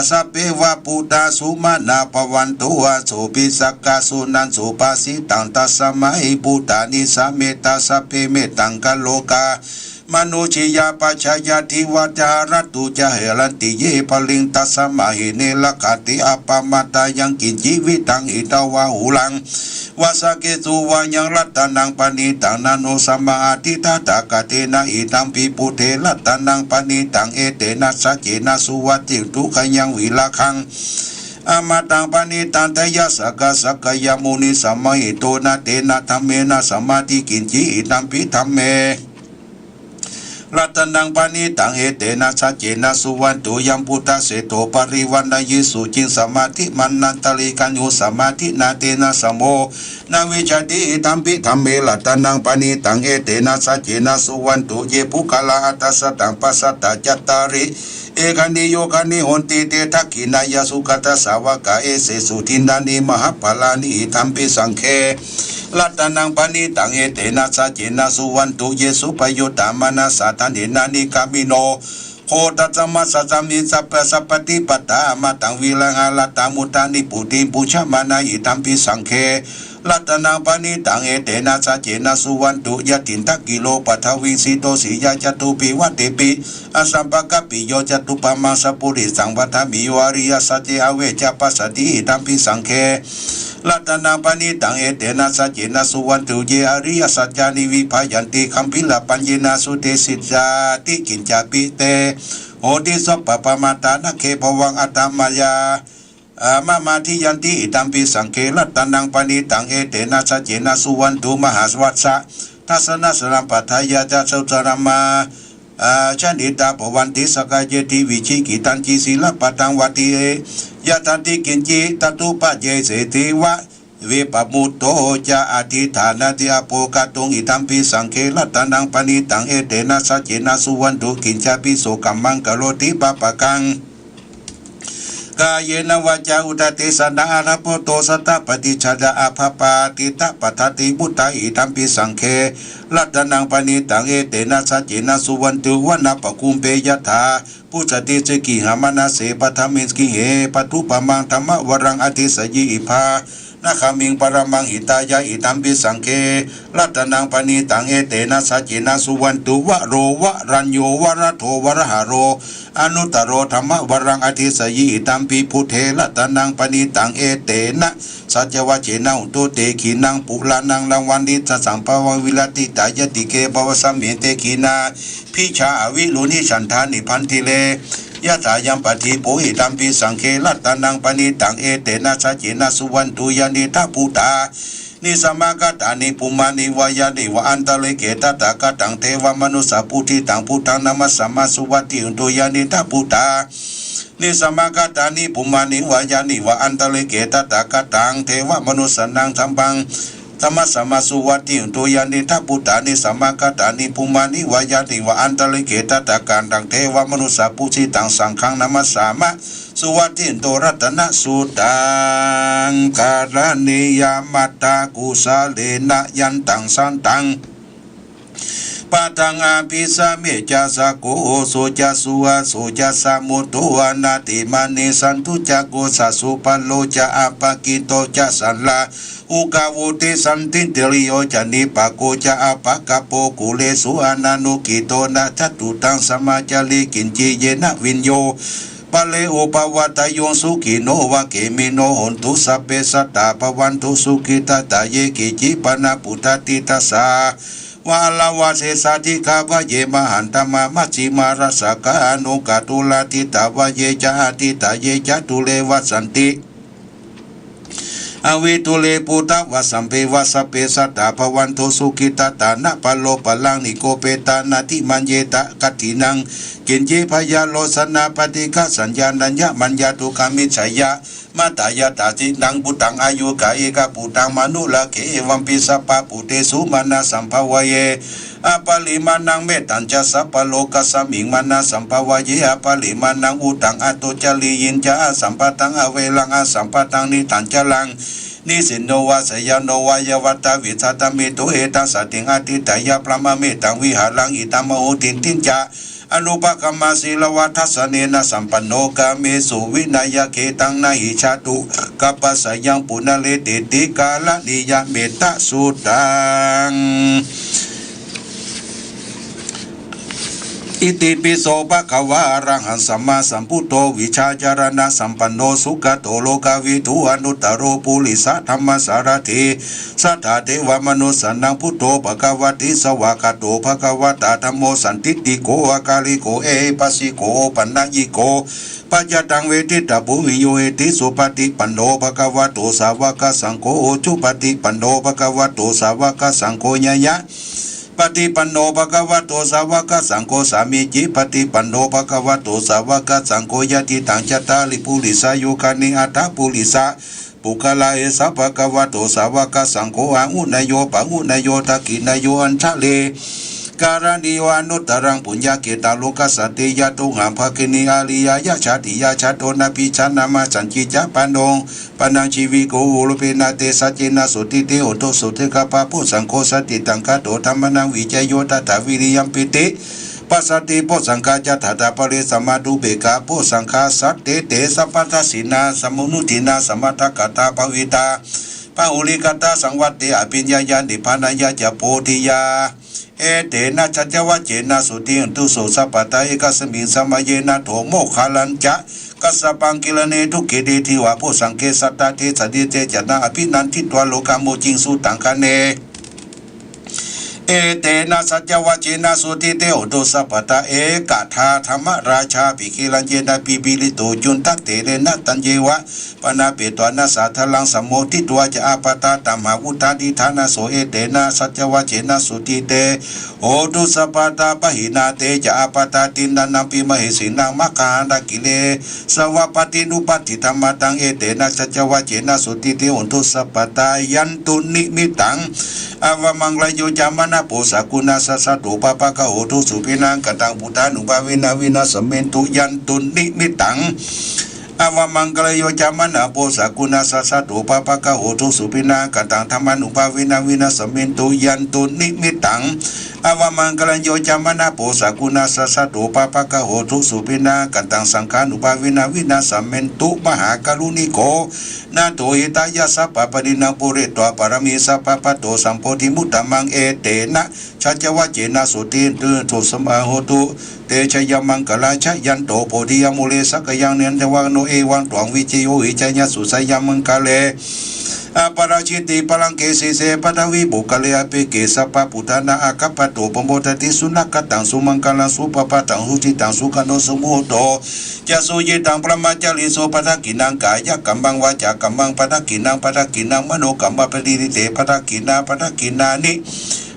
สัพเพวะปุตตาสุมาณาปวันตุวะโสปิสักกะสุนันสุปาสิตังตัสสมัยปุตตานิสัมเมตตาสัพเพเมตังกัลโลกามนุชิยาปัจฉายาทิวจารตุจะเหรันติเยพลิงตัสมาหิเนลคติอปมาตายังกินชีวิตังอิตาวะหุลังวาสเกสุวายังรัตนังปณิตังนานุสัมมาทิตาตากเตนะอิตังปิปุเทรัตนังปณิตังเอเตนะสัจเจนะสุวัติทุขยังวิลาคังอามาตังปณิตังทยสกะสกยมุนิสัมมาหิโตนะเตนะธรรมเมนะสมาธิกินจิอิตังปิธรรมเมรัตนังปานิตังเอเตนะสัจเจนะสุวันตุยัมพุทธเสโตปริวันนายิสุจิงสมาธิมันนันตลิกัญญูสมาธินาเตนะสมโมนาวิชติตัมปิธรรมเมรัตนังปานิตังเอเตนะสัจเจนะสุวันตุเยปุกลาอัตสตังปัสสตาจัตตาริเอกันิโยกันิหนติเตทักขินายสุขตัสสาวกะเอเสสุทินานิมหาภลานิธัมปิสังเครัตนังปานิตังเอเตนะสัจเจนะสุวันตุเยสุปโยตามานาสัตถินานิกามิโนโคตัสมาสัจมิสัพพสัพปติปตามาตังวิลังอาลตามุตานิปุติปุชมานาอิธัมปิสังเครัตนังปานิตังเอเตนะสัจเจนะสุวันตุยตินทักกิโลปัทวิสิโตสียาจตุปิวัตติปิอสัมปะกะปิโยจตุปมังสปุริสังวัฏมิโยอริยสัจเจอเวจปัสสติอิธัมปิสังเครัตนังปานิตังเอเตนะสัจเจนะสุวันตุเยอริยสัจจานิวิภายันติคัมภิลปัญเยนะสุเตสิจาติกินจาปิเตโหติสัพพปมาตานะเคภวังอัตตมายามาทิยันติอิตัมปิสังเครัตนังปานิตังเอเตนะสัจเจนะสุวันตุมหาสวัสสะทัสสนะสรัมปัฏฐายาจะสุตรามาชันดิตาปวันติสกายติวิชิกิตันจิศิลปตังวัติยะตันติกินจิตตุปะเยเสติวะเวปมุตโตจะอธิฐานาติอโปกตุงอิตัมปิสังเครัตนังปณิตังเอเตนะสัจเจนะสุวันตุกินจาปิโสกัมมังกโรติปะปะกังกายเยนวาจาอุตติสนาอาราโปโตสตปฏิชาดาอาภาปาติตะปัฏฐติบุตตาอิธัมปิสังเครัตนังปณิตังเอเตนะสัจเจนะสุวันตุวนาปคุมเปยถาปุจติสกิหามานาเสปธรรมิสกิเหปัตุปมังธรรมวรังอติสยิอิภานาคามิงปรมังหิตายาอิธัมปิสังเครัตนังปณิตังเอเตนะสัจเจนะสุวันตุวะโรวะรัญโยวะระโทวะระหะโรอนุตตโรธรรมวรังอธิสยิอิตัมปิพุทเทรัตนังปณิตังเอเตนะสัจวะเจนะอุตุเตขีนังปุลานังรางวันดิสสังภวังวิลติตายติเกภวสัมเมเตขีนาพิชาอวิลุนิฉันทานิพันธิเลยะถายัมปฏิโพหิตัมปิสังเครัตนังปณิตังเอเตนะสัจเจนะสุวันตุยานิทัพพุตา นิสมากตานิปุมานิวายานิวะอันตะเลเกตตากตังเทวมนุสสะพุทธิตังพุทธังนามัสสะมาสุวัติอุตุยานิตาพุทธานิสมากตานิปุมานิวายานิวะอันตะเลเกตตากตังเทวมนุสสะนังสัมปังธรรมสมาสุวัติอุตุยานิทัพพุทธานิสัมมากตานิภูมานิวายานิวะอันตะเลเกตตาการดังเทวมนุสสะปุชิตังสังฆังนามัสสามะสุวัติโตรัตนะสุตังการณิยามัตตากุสาเลนะยันตังสันตังปะทังอาภิสเมจาสะโกโสจาสุวะโสจาสามุโตวนาติมานิสันตุจักโกสัสสุปัลโลจะอาปะกิโตจะสันลาอุกาวุติสันติเตริโยจะนิปะโกจะอาปะกะโปกุเลสุอานานุกิโตนะทัตตุตังสมาจาริกินจิเยนะวินโยปะเลโอปะวัตโยสุขิโนวะเกมิโนหนตุสัพเพสัตตาปวันตุสุขิตตาเยกิจิปนะปุตตติตัสสาวาลาวาเสสาธิกาภเยมหันตมามัจจิมารัสสกาอนุกาตุลาทิตาวะเยจาติตาเยจตุเลวัสสันติอวิตุเลปุตตะวัสัมเปวัสเปสัตตาภวันโตสุขิตตานะปะโลปะลังนิโกเปตานาทิมันเยตะกัตถินังกินเจพยาโลสนาปฏิฆะสัญญาณัญญมัญญาตุคามิชัยยะมาตายาตาจินังปุตังอายุกาเอกปุตังมนุลเกวัมปิสัพพะปุเตสุมานาสัมภวเยอปาลิมานังเมตัญจะสัพพโลกัสสมิงมานาสัมภวเยอปาลิมานังอุตังอตุจลียินจะสัมปตังอเวลังอสัมปตังนิตัญจลังนิสินโนวาสยานโนวายวัตตวิสัตมิโตเอตังสติงอติตายาพระมะเมตังวิหารังอิตามโหตินตินจะอนุปกรรมศีลวัฏสเนนะสัมปันโนกาเมสุวินัยเกตังนาหิชาตุกัปปะสยังปุณเลติติกาลนิยเมตะสุตังอิติปิโสภะคะวะอะระหังสัมมาสัมพุทโธวิชาจารณะสัมปันโนสุขโตโลกวิทูอนุตตโรปุริสธรรมสารถิสัทธาเทวมนุสนังพุทโธภคะวติสวากาโตภคะวตาธัมโมสันติติโกอากาลิโกเอปัสสิโกปัญญิโกปัจจตังเวทิตาภูวิโยเอติสุปฏิปันโนภคะวะโตสาวกสังโฆจุปฏิปันโนภคะวะโตสาวกสังโฆญญะปฏิปันโนภควโตสาวกสังโฆสามีจิปฏิปันโนภควโตสาวกสังโฆยติตังจตาลิปุริสายุคานิอัตถปุริสาปุคลาเอสะภควโตสาวกสังโฆอาหุนโยปังหุนโยทักขินโยอัญชเลการณิวานุตรังปุญญาเกตาโลกัสสติยาตุหังภคินีอาลิยายะชาติยาชาโตนาปิชานามาสัญจิจาปันโนปนังชีวิโกอุลเปนาเตสัจเจนะสุติเตโอโตสุเทกะปะพุสังโฆสติตังคาโตธรรมนังวิจโยตถาวิริยัมปิติปัสสติโพสังฆาจัตถาปะเรสมาดุเบกาโพสังฆาสัตเตเตสัพพทัสสินาสมุนุตินาสมัตถกตาภวิตาปะอุลิกตาสังวัตเตอภิญญาญาณิพานายะจะโพธิยาเอเตนะชัจจวัจเจนะสุติตุโสสัพพตาเอกสมิงสมัยเยนะโถโมคาลัญจะกัสสปังกิลเนทุกเกเดทิวะโพสังเกสัตตาเทสดิเตจนะอภินันทิตวโลกาโมจิงสุตังคะเนเอเตนะสัจจวัจเจนะสุติเตโอโตสัพพตาเอกทาธรรมราชาปิกิลัญเจนะปิบิลิโตจุนตัเตเรนะตัญเยวะปนาเปตวนะสาทลังสัมโมทิตวะจะอาปตาตัมหาวุธาดิธานะโสเอเตนะสัจจวัจเจนะสุติเตโอตุสัพพตาปหินาเตจะอาปตาตินันนัมปิมเหสินังมะคาดากิเลสวะปฏินุปติธรรมตังเอเตนะสัจจวัจเจนะสุติเตโอตุสัพพตายันตุนิมิตังอวมังลโยจามนะโพสกุณาสัสสะโตปะปะกะโหตุสุปินังกตังพุทธานุภาเวนะวินาสเมนตุยันตุนิมิตังอวมังกลโยจามนะโพสกุณาสัสสะโตปะปะกะโหตุสุปินังกตังธรรมานุภาเวนะวินาสเมนตุยันตุนิมิตังอวมังกลโยจามนะโพสกุณาสัสสะโตปะปะกะโหตุสุปินังกตังสังฆานุภาเวนะวินาสเมนตุมหากรุณิโกนาโตหิตายะสัพพะปรินังปุเรตวะปรมีสัพพะปะโตสัมโพธิมุตตมังเอเตนะชัจจวัจเจนะสุตินตุโทสมาโหตุเตชยมังกลาชยันโตโพธิยมุเลสักยังเนนทวังโนเอวังตวงวิจโยหิจยะสุสยามังกะเล ปราชิติปรังเกสีเสปทวิบุกะเลอเปเกสัพพพุทธนาอาคัปปะโตปโมทติสุนักตังสุมังคลังสุปปะตังหุติตังสุขโนสมุโตจะสุยิตังประมาจาริโสปทกินังกายกัมมังวาจากัมมังปทกินังมโนกัมมะปฏิริเตปทกินานิ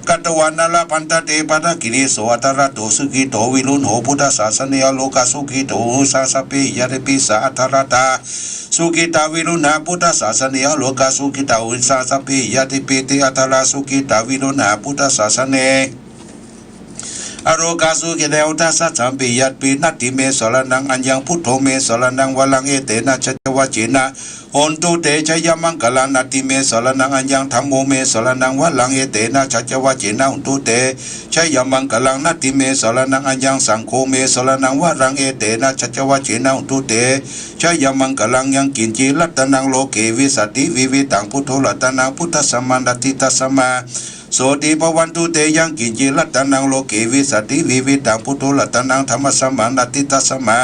กัตวันนาลพันตเตปทกิริโสอัตระโตสุกิโตวิรุณโหพุทธศาสเนยโลกสุกิโตสาสเปยะเรปิสาอัตระตาสุกิตาวิรุณาพุทธศาสเนยโลกสุกิตาวิสาสเปยะติเปติอัตระสุกิตาวิรุณาพุทธศาสเนอโรกาสุกิเดวทัสสัมปิยัตปินัตติเมสรนังอัญญังพุทโธเมสรนังวลังเอเตนะชัจวะเจนะโอนตุเตชยมังกลานัตติเมสรนังอัญญังธัมโมเมสรนังวลังเอเตนะชัจวะเจนะโอนตุเตชยมังกลังนัตติเมสรนังอัญญังสังโฆเมสรนังวลังเอเตนะชัจวะเจนะโอนตุเตชยมังกลังยังกินจิรัตนังโลเกวิสัตติวิวิตังพุทโธรัตนังพุทธสมานัตติตัสมาโสติภวันตุเตยังกินจิรัตนังโลเกวิสัตติวิวิตังพุทโธรัตนังธรรมสมานัตติตัสมา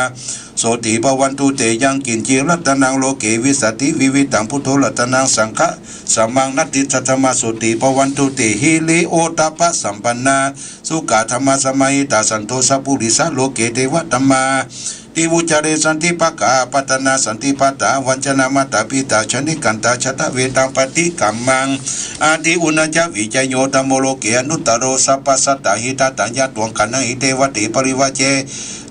โสติภวันตุเตยังกินจิรัตนังโลเกวิสัตติวิวิตังพุทโธรัตนังสังฆสมังนัตติสัทธมาโสติภวันตุเตหิริโอตปะสัมปันนาสุกาธรรมสมัยตาสันโตสัพพุริสาโลเกเทวะธัมมาติวุจาเรสันติปะกาปัตนาสันติปัตตาวัญชนะมัตตาปิตาชนิกันตาชตเวตังปฏิกัมมังอาทิอุณจาวิจโยธรรมโลเกอนุตตโรสัพพสัตตหิตาตัญญาตวงขันหิเทวติปริวาเจ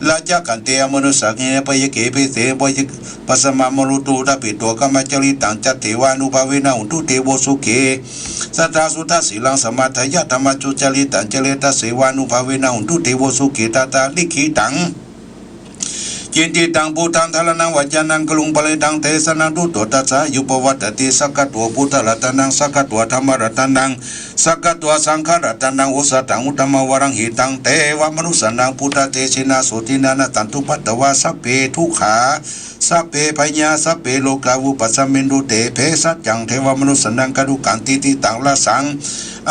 ลาจักันเตมนุสักเนปยเกปิเสปยปัสมามรุตุตปิตัวกรรมจริตังจัตเทวานุภาเวนะอุตุเทวสุเกสัทธาสุทัสสิลังสมาทยะธรรมจุจริตังเจเลตเสวานุภาเวนะอุตุเทวสุเกตาตาลิขิตังจินติตังพุทธังทลนังวัจนังกลุงปะเลตังเทสนังตุโตตัสสะยุปวัตติสักขะตัวพุทธรัตนังสักขะตัวธรรมรัตนังสักขะตัวสังฆรัตนังอุสตังอุตตมวรังหิตังเทวมนุสนังพุทธเตชินาสุตินานะตันตุปัตตวาสัพเพทุกขาสัพเพพญาสัพเพโลกาวุปัสสมินดุเตเพสัจจังเทวมนุสนังกดุกันติติตังละสัง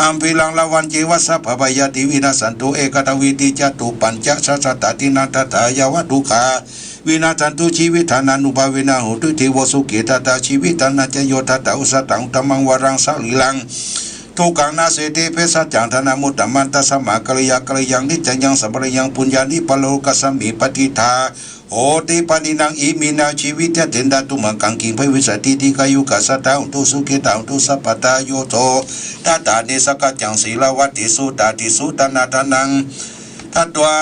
อัมพิลังละวันเจวัสสะภะพยาติวินาสันตุเอกตวิติจตุปัญจสัสสตตินันทถายาวทุขาวินาทันตุชีวิตานานุภาเวนะโหตุเทวสุเกตตาชีวิตานาจโยตตาอุสตังธรรมังวรังสัลิลังทุกังนาเสติเพสัจจังธนามุตตมันตัสมะกริยากริยังนิจยังสัมปริยังปุญญานิปโลกัสสมิปฏิทาโอติปานินังอิมินาชีวิตเทนดาตุมังกังกิงภวิสัติติกายุกัสสตาอุตุสุเกตาอุตุสัพพตาโยโตตาตาเนสกัจจังศีลวัตติสุตาติสุตนาทานังทัตวา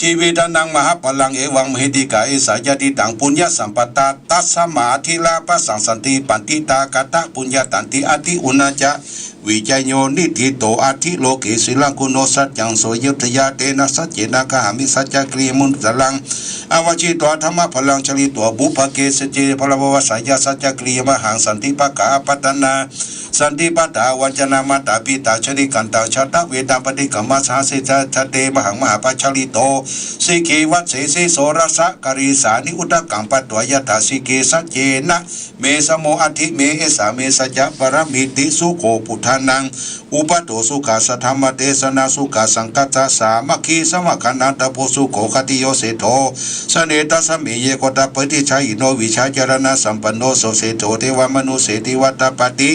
ชีวิตนังมหาพลังเอวังมหิติกาเอสายติตังปุญญสัมปตาตัสสมาธิลาภสังสันติปันติตากตะปุญญตันติอธิอุณจาวิจัยโยนิธิโตอธิโลเกศิลังกุโนสัจจังโสยุทยาเตนะสัจเจนะกหามิสัจจกรีมุนตลังอวจิตวธรรมพลังชลิตัวบุพเกสเจพลวสายาสัจจกรีมหังสันติปะกาปัตนาสันติปัตตาวัจนามาตาปิตาชริกันตาชาตเวตาปฏิกัมมาสาสิจเตมหังมหาปัจฉลิโตสิกีวัตเสสิโสรสะกริสานิอุตกังปัตตวยตาสิเกสัจเจนะเมสโมอธิเมเอสาเมสัจปรมิติสุโขพุทธานังอุปโตสุขาสธรรมเทศนาสุขาสังกัสสามัคคีสมคันนันตโพสุโขคติโยเสโทสเนตัสมิเยโกตปฏิชัยโนวิชาจารณะสัมปันโนโสเสโทเทวมนุเสติวัตตปฏิ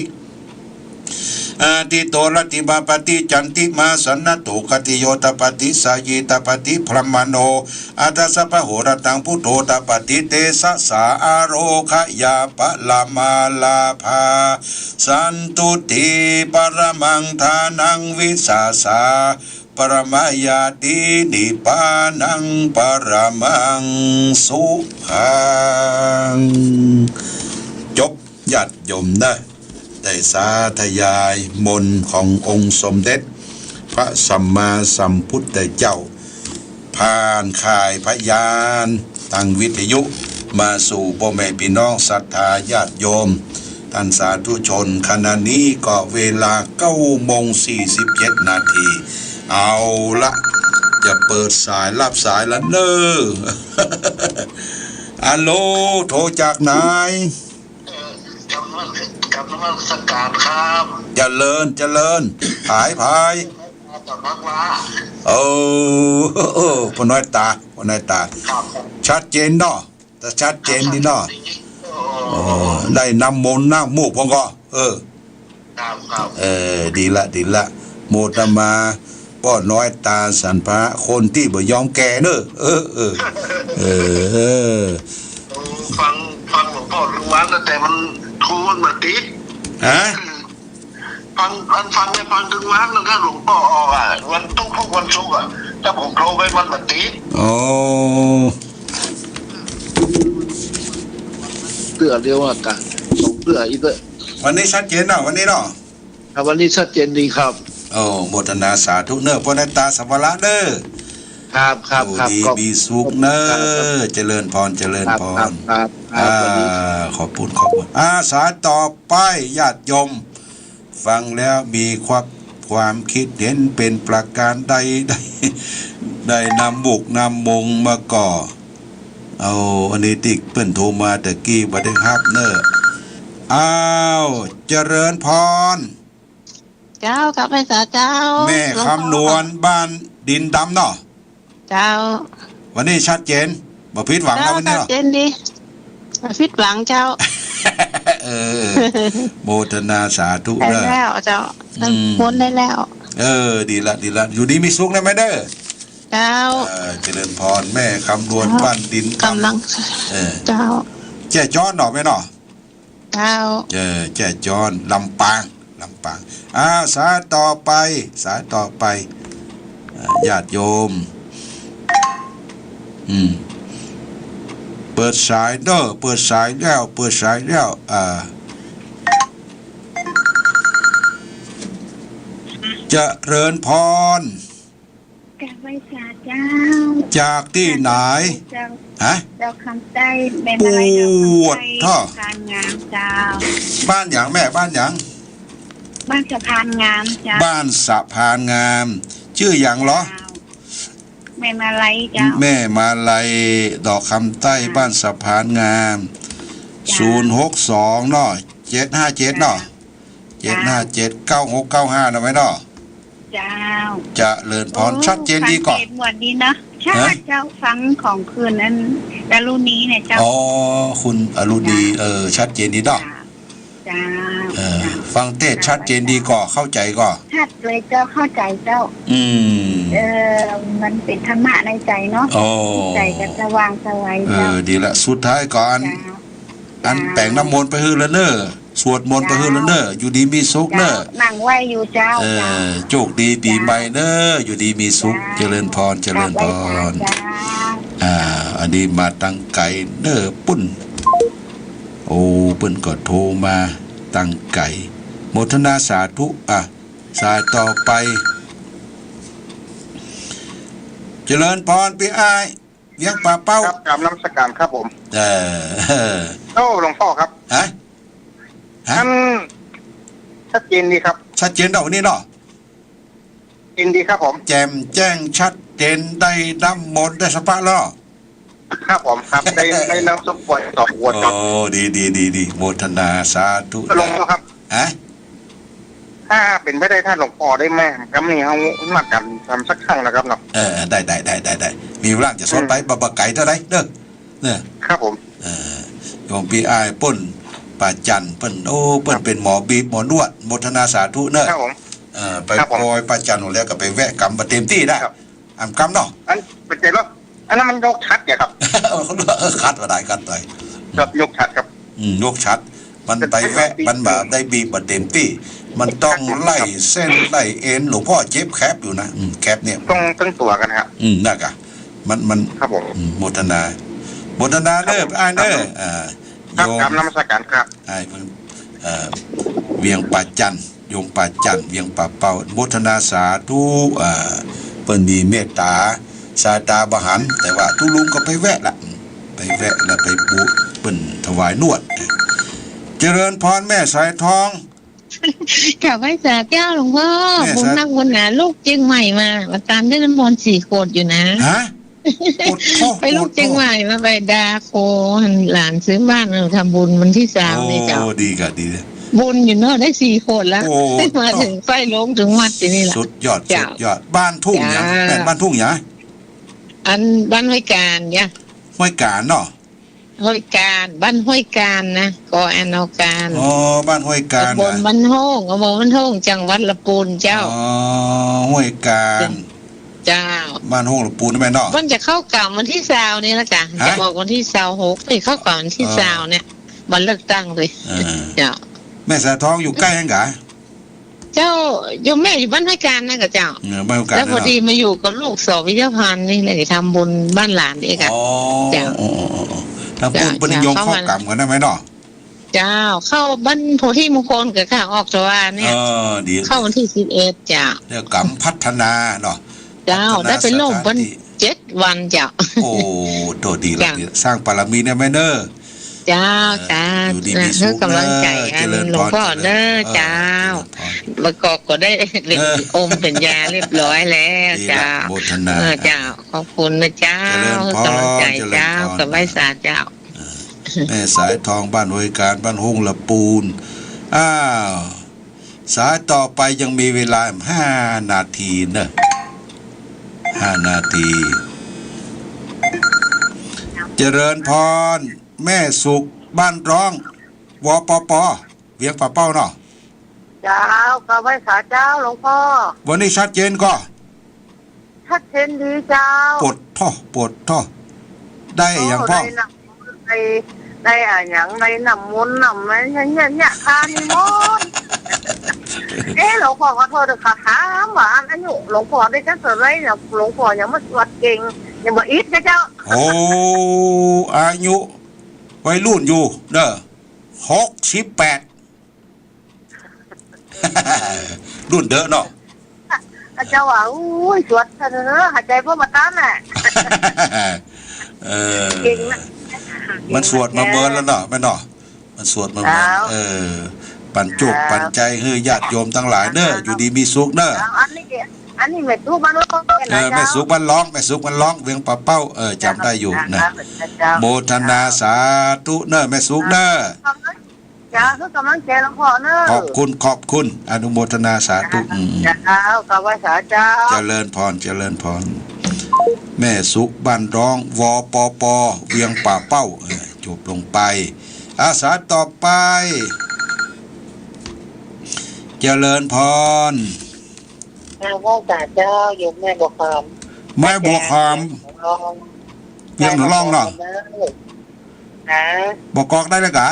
อาทิโตรติมาปฏิจันติมาสันนตุคติโยตปฏิสายิตปฏิพรหมโนอัตสะพะโหรตังพุทโธตปฏิเตสะสาอโรคยาปะลามาลาภาสันตุติปรมังทานังวิสาสาปรมายาตินิพานังปรมังสุขังจบญาติโยมนะได้สาธยายมนต์ขององค์สมเด็จพระสัมมาสัมพุทธเจ้าผ่านข่ายพยานทางวิทยุมาสู่พ่อแม่พี่น้องศรัทธาญาติโยมท่านสาธุชนขณะนี้ก็เวลา9:47 นาทีเอาละจะเปิดสายรับสายแล้วเนอะอัลโหลโทรจากไหนกับนมัสการครับเจริญผายจากนักว่าพน้อยตาชัดเจนเนาะ แต่ชัดเจนดีเนาะ โอ้ ได้นำมนต์น้ำมูกพองก็ครับดีละโมตมาป้อน้อยตาสันพระคนที่บ่ยอมแก่เนอะฟังหลวงพ่อรู้วันแต่มันทูนมาติดฮะฟังถึงวันแล้วก็หลวงพ่อออกวันทุกวันศุกร์ถ้าผมโทรไปมันมาติดเตือเรียวกันสองเตืออีกเลยวันนี้ชัดเจนเนาะวันนี้เนาะวันนี้ชัดเจนดีครับโมทนาสาธุเนอะพ่อในตาสัมภาระเนอะครับดีมีสุขเนอะเจริญพรขอบคุณสายต่อไปญาติโยมฟังแล้วมีความคิดเห็นเป็นประการใดได้นำบุกนำมงมาก่ออันนี้ติ๊กเปิ้นโทรมาแต่กี้บ่ได้รับเนอะเจริญพรเจ้ากับแม่สาเจ้าแม่คำนวณบ้านดินดำเนาะเจ้าวันนี้ชัดเจนบ่ผิดหวังแล้ววันนี้เนาะชัดเจนดีบ่ผิดหวังเจ้าโมทนาสาธุได้แล้วเจ้าพ้นได้แล้วดีละอยู่ดีมีสุขนะแม่เด้อเจ้าเจริญพรแม่คำนวณบ้านดินกำลังเจ้าแจ้จ้อนเนาะแม่เนาะเจ้าแจ้จ้อนลำปางสายต่อไปญาติโยมเปิดสายเด้อเปิดสายแล้วเจริญพรจากไว้สาเจ้าจากที่ไหนฮะเจ้าคำใต้เป็นอะไรเจ้าคำใต้การงามเจ้าบ้านอย่างแม่บ้านอย่างบ้านสะพานงามเจ้าบ้านสะพานงามชื่ออย่างเหรอแม่มาลัยเจ้าแม่มาลัยดอกคำใต้บ้านสะพานงาม062เนาะ757เนาะ757 9695นะไหมเนาะเจ้าจะเลินพรชัดเจนดีก่อนหมดดีนะใช่เจ้าฟังของคืนนั้นอรุณีเนี่ยเจ้าคุณอรุณีชัดเจนดีเนาะจ้าฟังเทศชัดเจนดีก่อเข้าใจก่อชัดเลยเจ้าเข้าใจเจ้ามันเป็นธรรมะในใจเนาะใจก็สว่างสวัยเจ้าดีละสุดท้ายก่อนอันแปลงน้ำมนต์ไปฮือแล้วเนอะสวดมนต์ไปฮือแล้วเนอะอยู่ดีมีสุขเนอะนั่งไหวอยู่เจ้าโชคดีปีใหม่เนอะอยู่ดีมีสุขเจริญพรอันนี้มาตั้งไก่เนอะปุ้นเปิ้นก็โทรมาตั้งไก่โมทนาสาธุสายต่อไปเจริญพรพี่อ้ายเวียงป่าเป้าครับกราบนมัสการครับผมหลวงพ่อครับท่านชัดเจนดีครับชัดเจนดอกนี้เนาะยินดีครับผมแจ่มแจ้งชัดเจนได้น้ำมนต์ได้สปะแล้วครับผมครับได้น้ำซุปปวดต่อหัวครับดีโมทนาสาธุหลวงพ่อครับถ้าเป็นไม่ได้ท่านหลวงพ่อได้แม่กำนี่เขามากันทำสักครั้งนะครับเนาะได้มีร่างจะสอนไปบะไก่เท่าไรเด้อเนี่ยครับผมโยมพี่อ้ายป่นป่าจันเปิ้นเปิ้นเป็นหมอบีบหมอนวดโมทนาสาธุเนอะครับผมไปปล่อยป่าจันหมดแล้วก็ไปแวะกำมาเต็มที่ได้กำเนาะอันเป็นใจแล้วอันนั้นมันยกชัดเนี่ยครับคัดว่าได้คัดไปครับยกชัดครับยกชัดมันไปแวะมันแบบได้บีบมาเต็มที่มันต้องไล่เส้นไล่เอ็นหลวงพ่อเจ็บแคบอยู่นะแคบเนี่ยต้องตั้งตัวกันครับนั่นกะมันครับผมโมทนาเด้ออ้ายเด้อครับกราบนมัสการครับอ้ายเวียงป่าจันโยมป่าจันเวียงป่าเป่าโมทนาสาธุเปิ้นมีเมตตาสายตาบหันแต่ว่าทุลุงก็ไปแวะแล้วไปบุเปิ้นถวายนวดเจริญพรแม่สายทองกลับไปสาแก้วหลวงพ่อผมนั่งบนหาลูกเจียงใหม่มาตามได้น้ำมนต์4 ขวดอยู่นะไปลูกเจียงใหม่มาไปดาโคหลานซื้อบ้านเราทำบุญวันที่3นี่เจ้าดีก็ดีบุญอยู่เนาะได้4 ขวดแล้วมาถึงไฟลงถึงวัดที่นี่แหละสุดยอดบ้านทุ่งหยาบ้านทุ่งหยาอันบ้านห้วยการเนี่ยห้วยการเนาะ ห้วยการบ้านห้วยการนะกออนอการอ๋อบ้านห้วยการตำบลบ้านโฮงอำเภอบ้านโฮงจังหวัดลำพูนเจ้าอ๋อห้วยการเจ้าบ้านโฮงลำพูนแม่เนาะมันจะเข้ากล่าววันที่20นี่ละจ้ะจะบอกวันที่26ไปเข้ากล่าววันที่20เนี่ยวันเลือกตั้งเลยเจ้าแม่สายทองอยู่ใกล้ยังไงเจ้าโยมแม่อยู่บ้านห้วยการนะกับเจ้าแล้วพอดีมาอยู่กับลูกสอบวิทยาพันธ์นี่เลยทำบุญบ้านหลานนี่ค่ะเจ้าทำบุญปนิยมเข้ากรรมกันได้ไหมเนาะเจ้าเข้าบ้านโพธิมงคลกับข้าออกตัวเนี่ยเข้าวันที่11เจ้าเรื่องกรรมพัฒนาเนาะเจ้าได้เป็นโลกวัน7 วันเจ้าโอ้โตดีเลยสร้างบารมีเนี่ยแม่เนอเจ้าอยู่ดีมีสุขกำลังใจหลวงพ่อเนอเจ้าประกอบก็ได้เรียนอมเป็นยาเรียบร้อยแล้วเจ้าเจ้าขอบคุณนะเจ้ากำลังใจเจ้ากับไว้สาเจ้าแม่สายทองบ้านห้วยการบ้านโฮงละปูนสายต่อไปยังมีเวลา5 นาทีเนอะ5 นาทีเจริญพรแม่สุขบ้านร้องวปปเวียงป่าเป้าเนาะเจ้าก็ไว้สาเจ้าหลวงพ่อวันนี้ชัดเจนก็ชัดเจนดีเจ้าปวดท่อได้อย่างพ่อได้อย่างในน้ำมุนน้ำอะไรเนี่ยทานมดหลวงพ่อขอโทษด้วยค่ะถามว่าอายุหลวงพ่อได้จังเสร็จไรเนี่ยหลวงพ่อยังไม่สวดเก่งยังบ่อิดนะเจ้าโอ้อายุวัยรุ่นอยู่เด้อ68รุ่นเด้อเนาะเจ้าว่าอุ้ยสวดเถอะหายใจพวกมาต้านน่ะเก่งนะมันสวดมาเบิร์นแล้วเนาะแม่เนาะมันสวดมาเบิร์นปั่นจุกปั่นใจเฮ้ยญาติโยมทั้งหลายเด้ออยู่ดีมีสุขเด้ออันนี้แม่สุกมันร้องแม่สุกมันร้องเวียงป่าเป้าจำได้อยู่นะโมทนาสาธุเด้อแม่สุกเด้อจ้าคือกำลังใจหลวงพ่อเด้อขอบคุณอนุโมทนาสาธุเจ้าขอบสาเจ้าเจริญพรแม่สุกบ้านร้องวปปเวียงป่าเป้าจบลงไปอาสาต่อไปเจริญพรพ่อจ่าเจ้าอยู่แม่บัวคำเวียงหนูร่องเนาะบอกกอกได้เลยกะ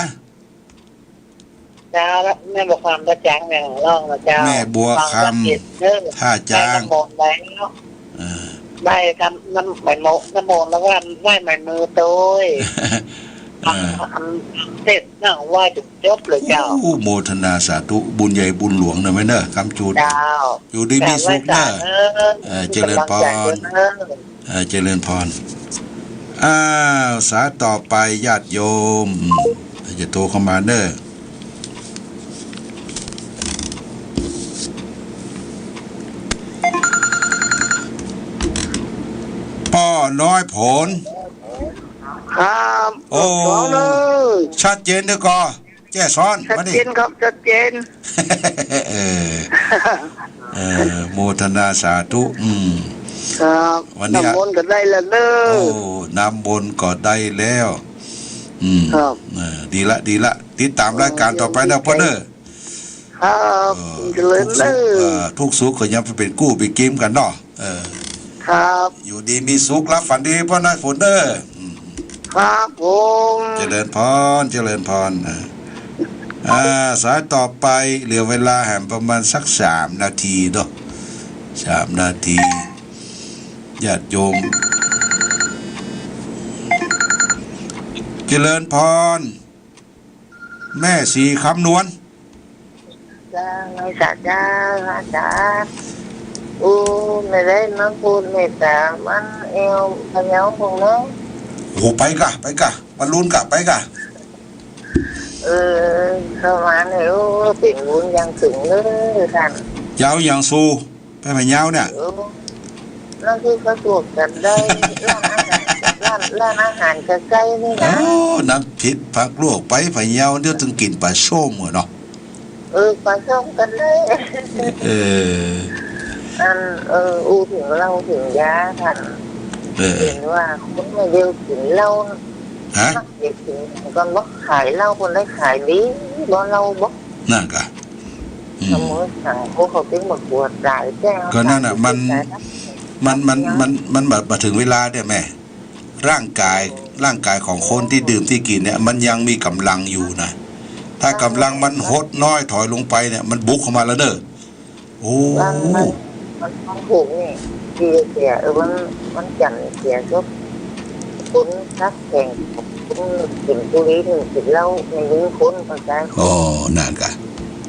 เจ้าแม่บัวคำก็จ้างแม่หนูร่องนะเจ้าแม่บัวคำท่าจ้างได้ทำน้ำใบโมกน้ำมนแล้วว่าไหว้ใหม่มือตัวเสร็จนั่งไหว้จุดจบเลยเจ้าโมทนาสาธุบุญใหญ่บุญหลวงนะไหมเนอะคำจูดอยู่ดีมีสุขเนอะเจริญพรสาต่อไปญาติโยมจะโทรเข้ามาเนอะพ่อน้อยผลครับโอ้ชัดเจนเด้อก็แจ้ซ้อนชัดเจนครับชัดเจนโมทนาสาธุครับวันนี้น้ำมนต์ก็ได้แล้วเด้อโอ้น้ำมนต์ก็ได้แล้วครับดีละติดตามรายการต่อไปนะพ่อเด้อครับทุกสุขก็ยังเป็นกู้ไปเกมกันเนาะครับอยู่ดีมีสุขรับฝันดีพ่อนายฝนเด้อครับผมเจริญพรสายต่อไปเหลือเวลาแห่งประมาณสัก3 นาทีเนาะ3 นาทีญาติโยมเจริญพรแม่สีคำนวลจ้าไม่จ้าจ้าไม่ได้มาพูดไม่แต่มันเอวพะเยาคงเนาะโอ้ไปกะบรรลุนกะไปกะเข้ามาเนี่ยเป็นบุญยังถึงเลยท่านยาวอย่างสู้ไปพะเยาเนี่ยนั่นคือเขาตรวจกันได้ร้านอาหารใกล้ๆนี่นะน้ำพริกผักลวกไปพะเยาเดี๋ยวถึงกินปลาส้มเนาะปลาส้มกันเลยถึงเราถึงยาท่านเห็นว่าคนไม่เดียวถึงเรา ฮะเด็กถึงก็บอกขายเหล้าคนได้ขายดีบ่เราบอกนั่นกะสมมติสั่งพวกเขาเป็นหมดปวดหลายแก้วก็นั่นอ่ะมันแบบมาถึงเวลาเนี่ยแม่ร่างกายของคนที่ดื่มที่กินเนี่ยมันยังมีกำลังอยู่นะถ้ากำลังมันหดน้อยถอยลงไปเนี่ยมันบุกเข้ามาแล้วเด้อโอ้มันถูกนี่เสียมันจันเสียก็คุณทักแข่งคุณกินบุหรี่หนึ่งกินเหล้าในยื้อคนเข้าใจอ๋อนั่นกะ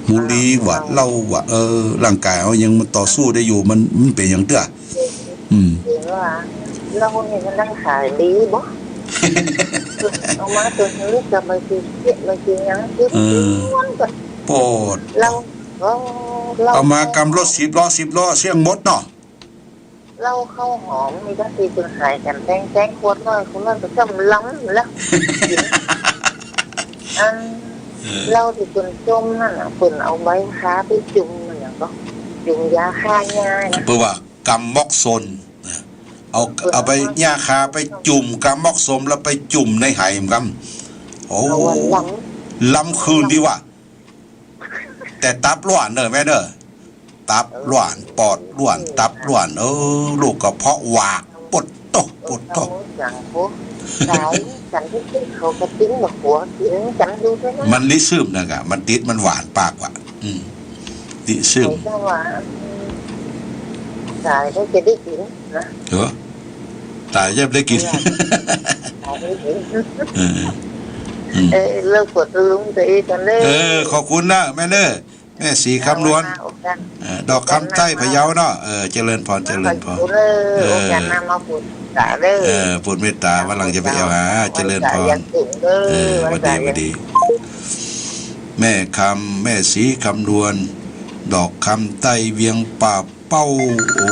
บุหรี่ว่าเหล้าว่าร่างกายเอายังมันต่อสู้ได้อยู่มันเป็นอย่างเด้อเห็นว่าเหล้านี่มันได้ขายดีบ่เอามาตัวนี้จะมากินยังกินม้วนก่อนโปรดเอามากำรถ10 ล้อเสี่ยงหมดเนาะเราเข้าหอมมีก็ตีจนหายกันแจ้งขวดน้อยคุณนั่นก็จำล้ำแล้วเราที่จนจมนั่นฝนเอาใบค้าไปจุ่มมันอย่างก็จุ่มยาฆ่าหญ้านะเพราะว่ากำมอกซนเอาไปหญ้าคาไปจุ่มกำมอกสมแล้วไปจุ่มในไหมกำโอ้ล้ำคืนดีว่ะแต่ตับล้วนเด้อแม่เด้อตับล้วนปอดล้วนตับล้วนลูกกระเพาะหวากปดโตฉันที่เขากระติ้งแบบหัวกินฉันดูด้วยนะมันลิซึมนะกะมันติดมันหวานปากว่ะลิซึมตายได้จะได้กินนะตายจะได้กินเลิกกดลุงตัวเองกันเลยขอบคุณนะแม่เน้อแม่สีคำนวณดอกคำใต้พะเยาเนาะเจริญพรโอกาสนำมาพูดตาเด้อพูดเมตตาวันหลังจะไปเอาหาเจริญพรวันดีแม่คำแม่สีคำนวณดอกคำใต้เวียงป่าเป้าโอ้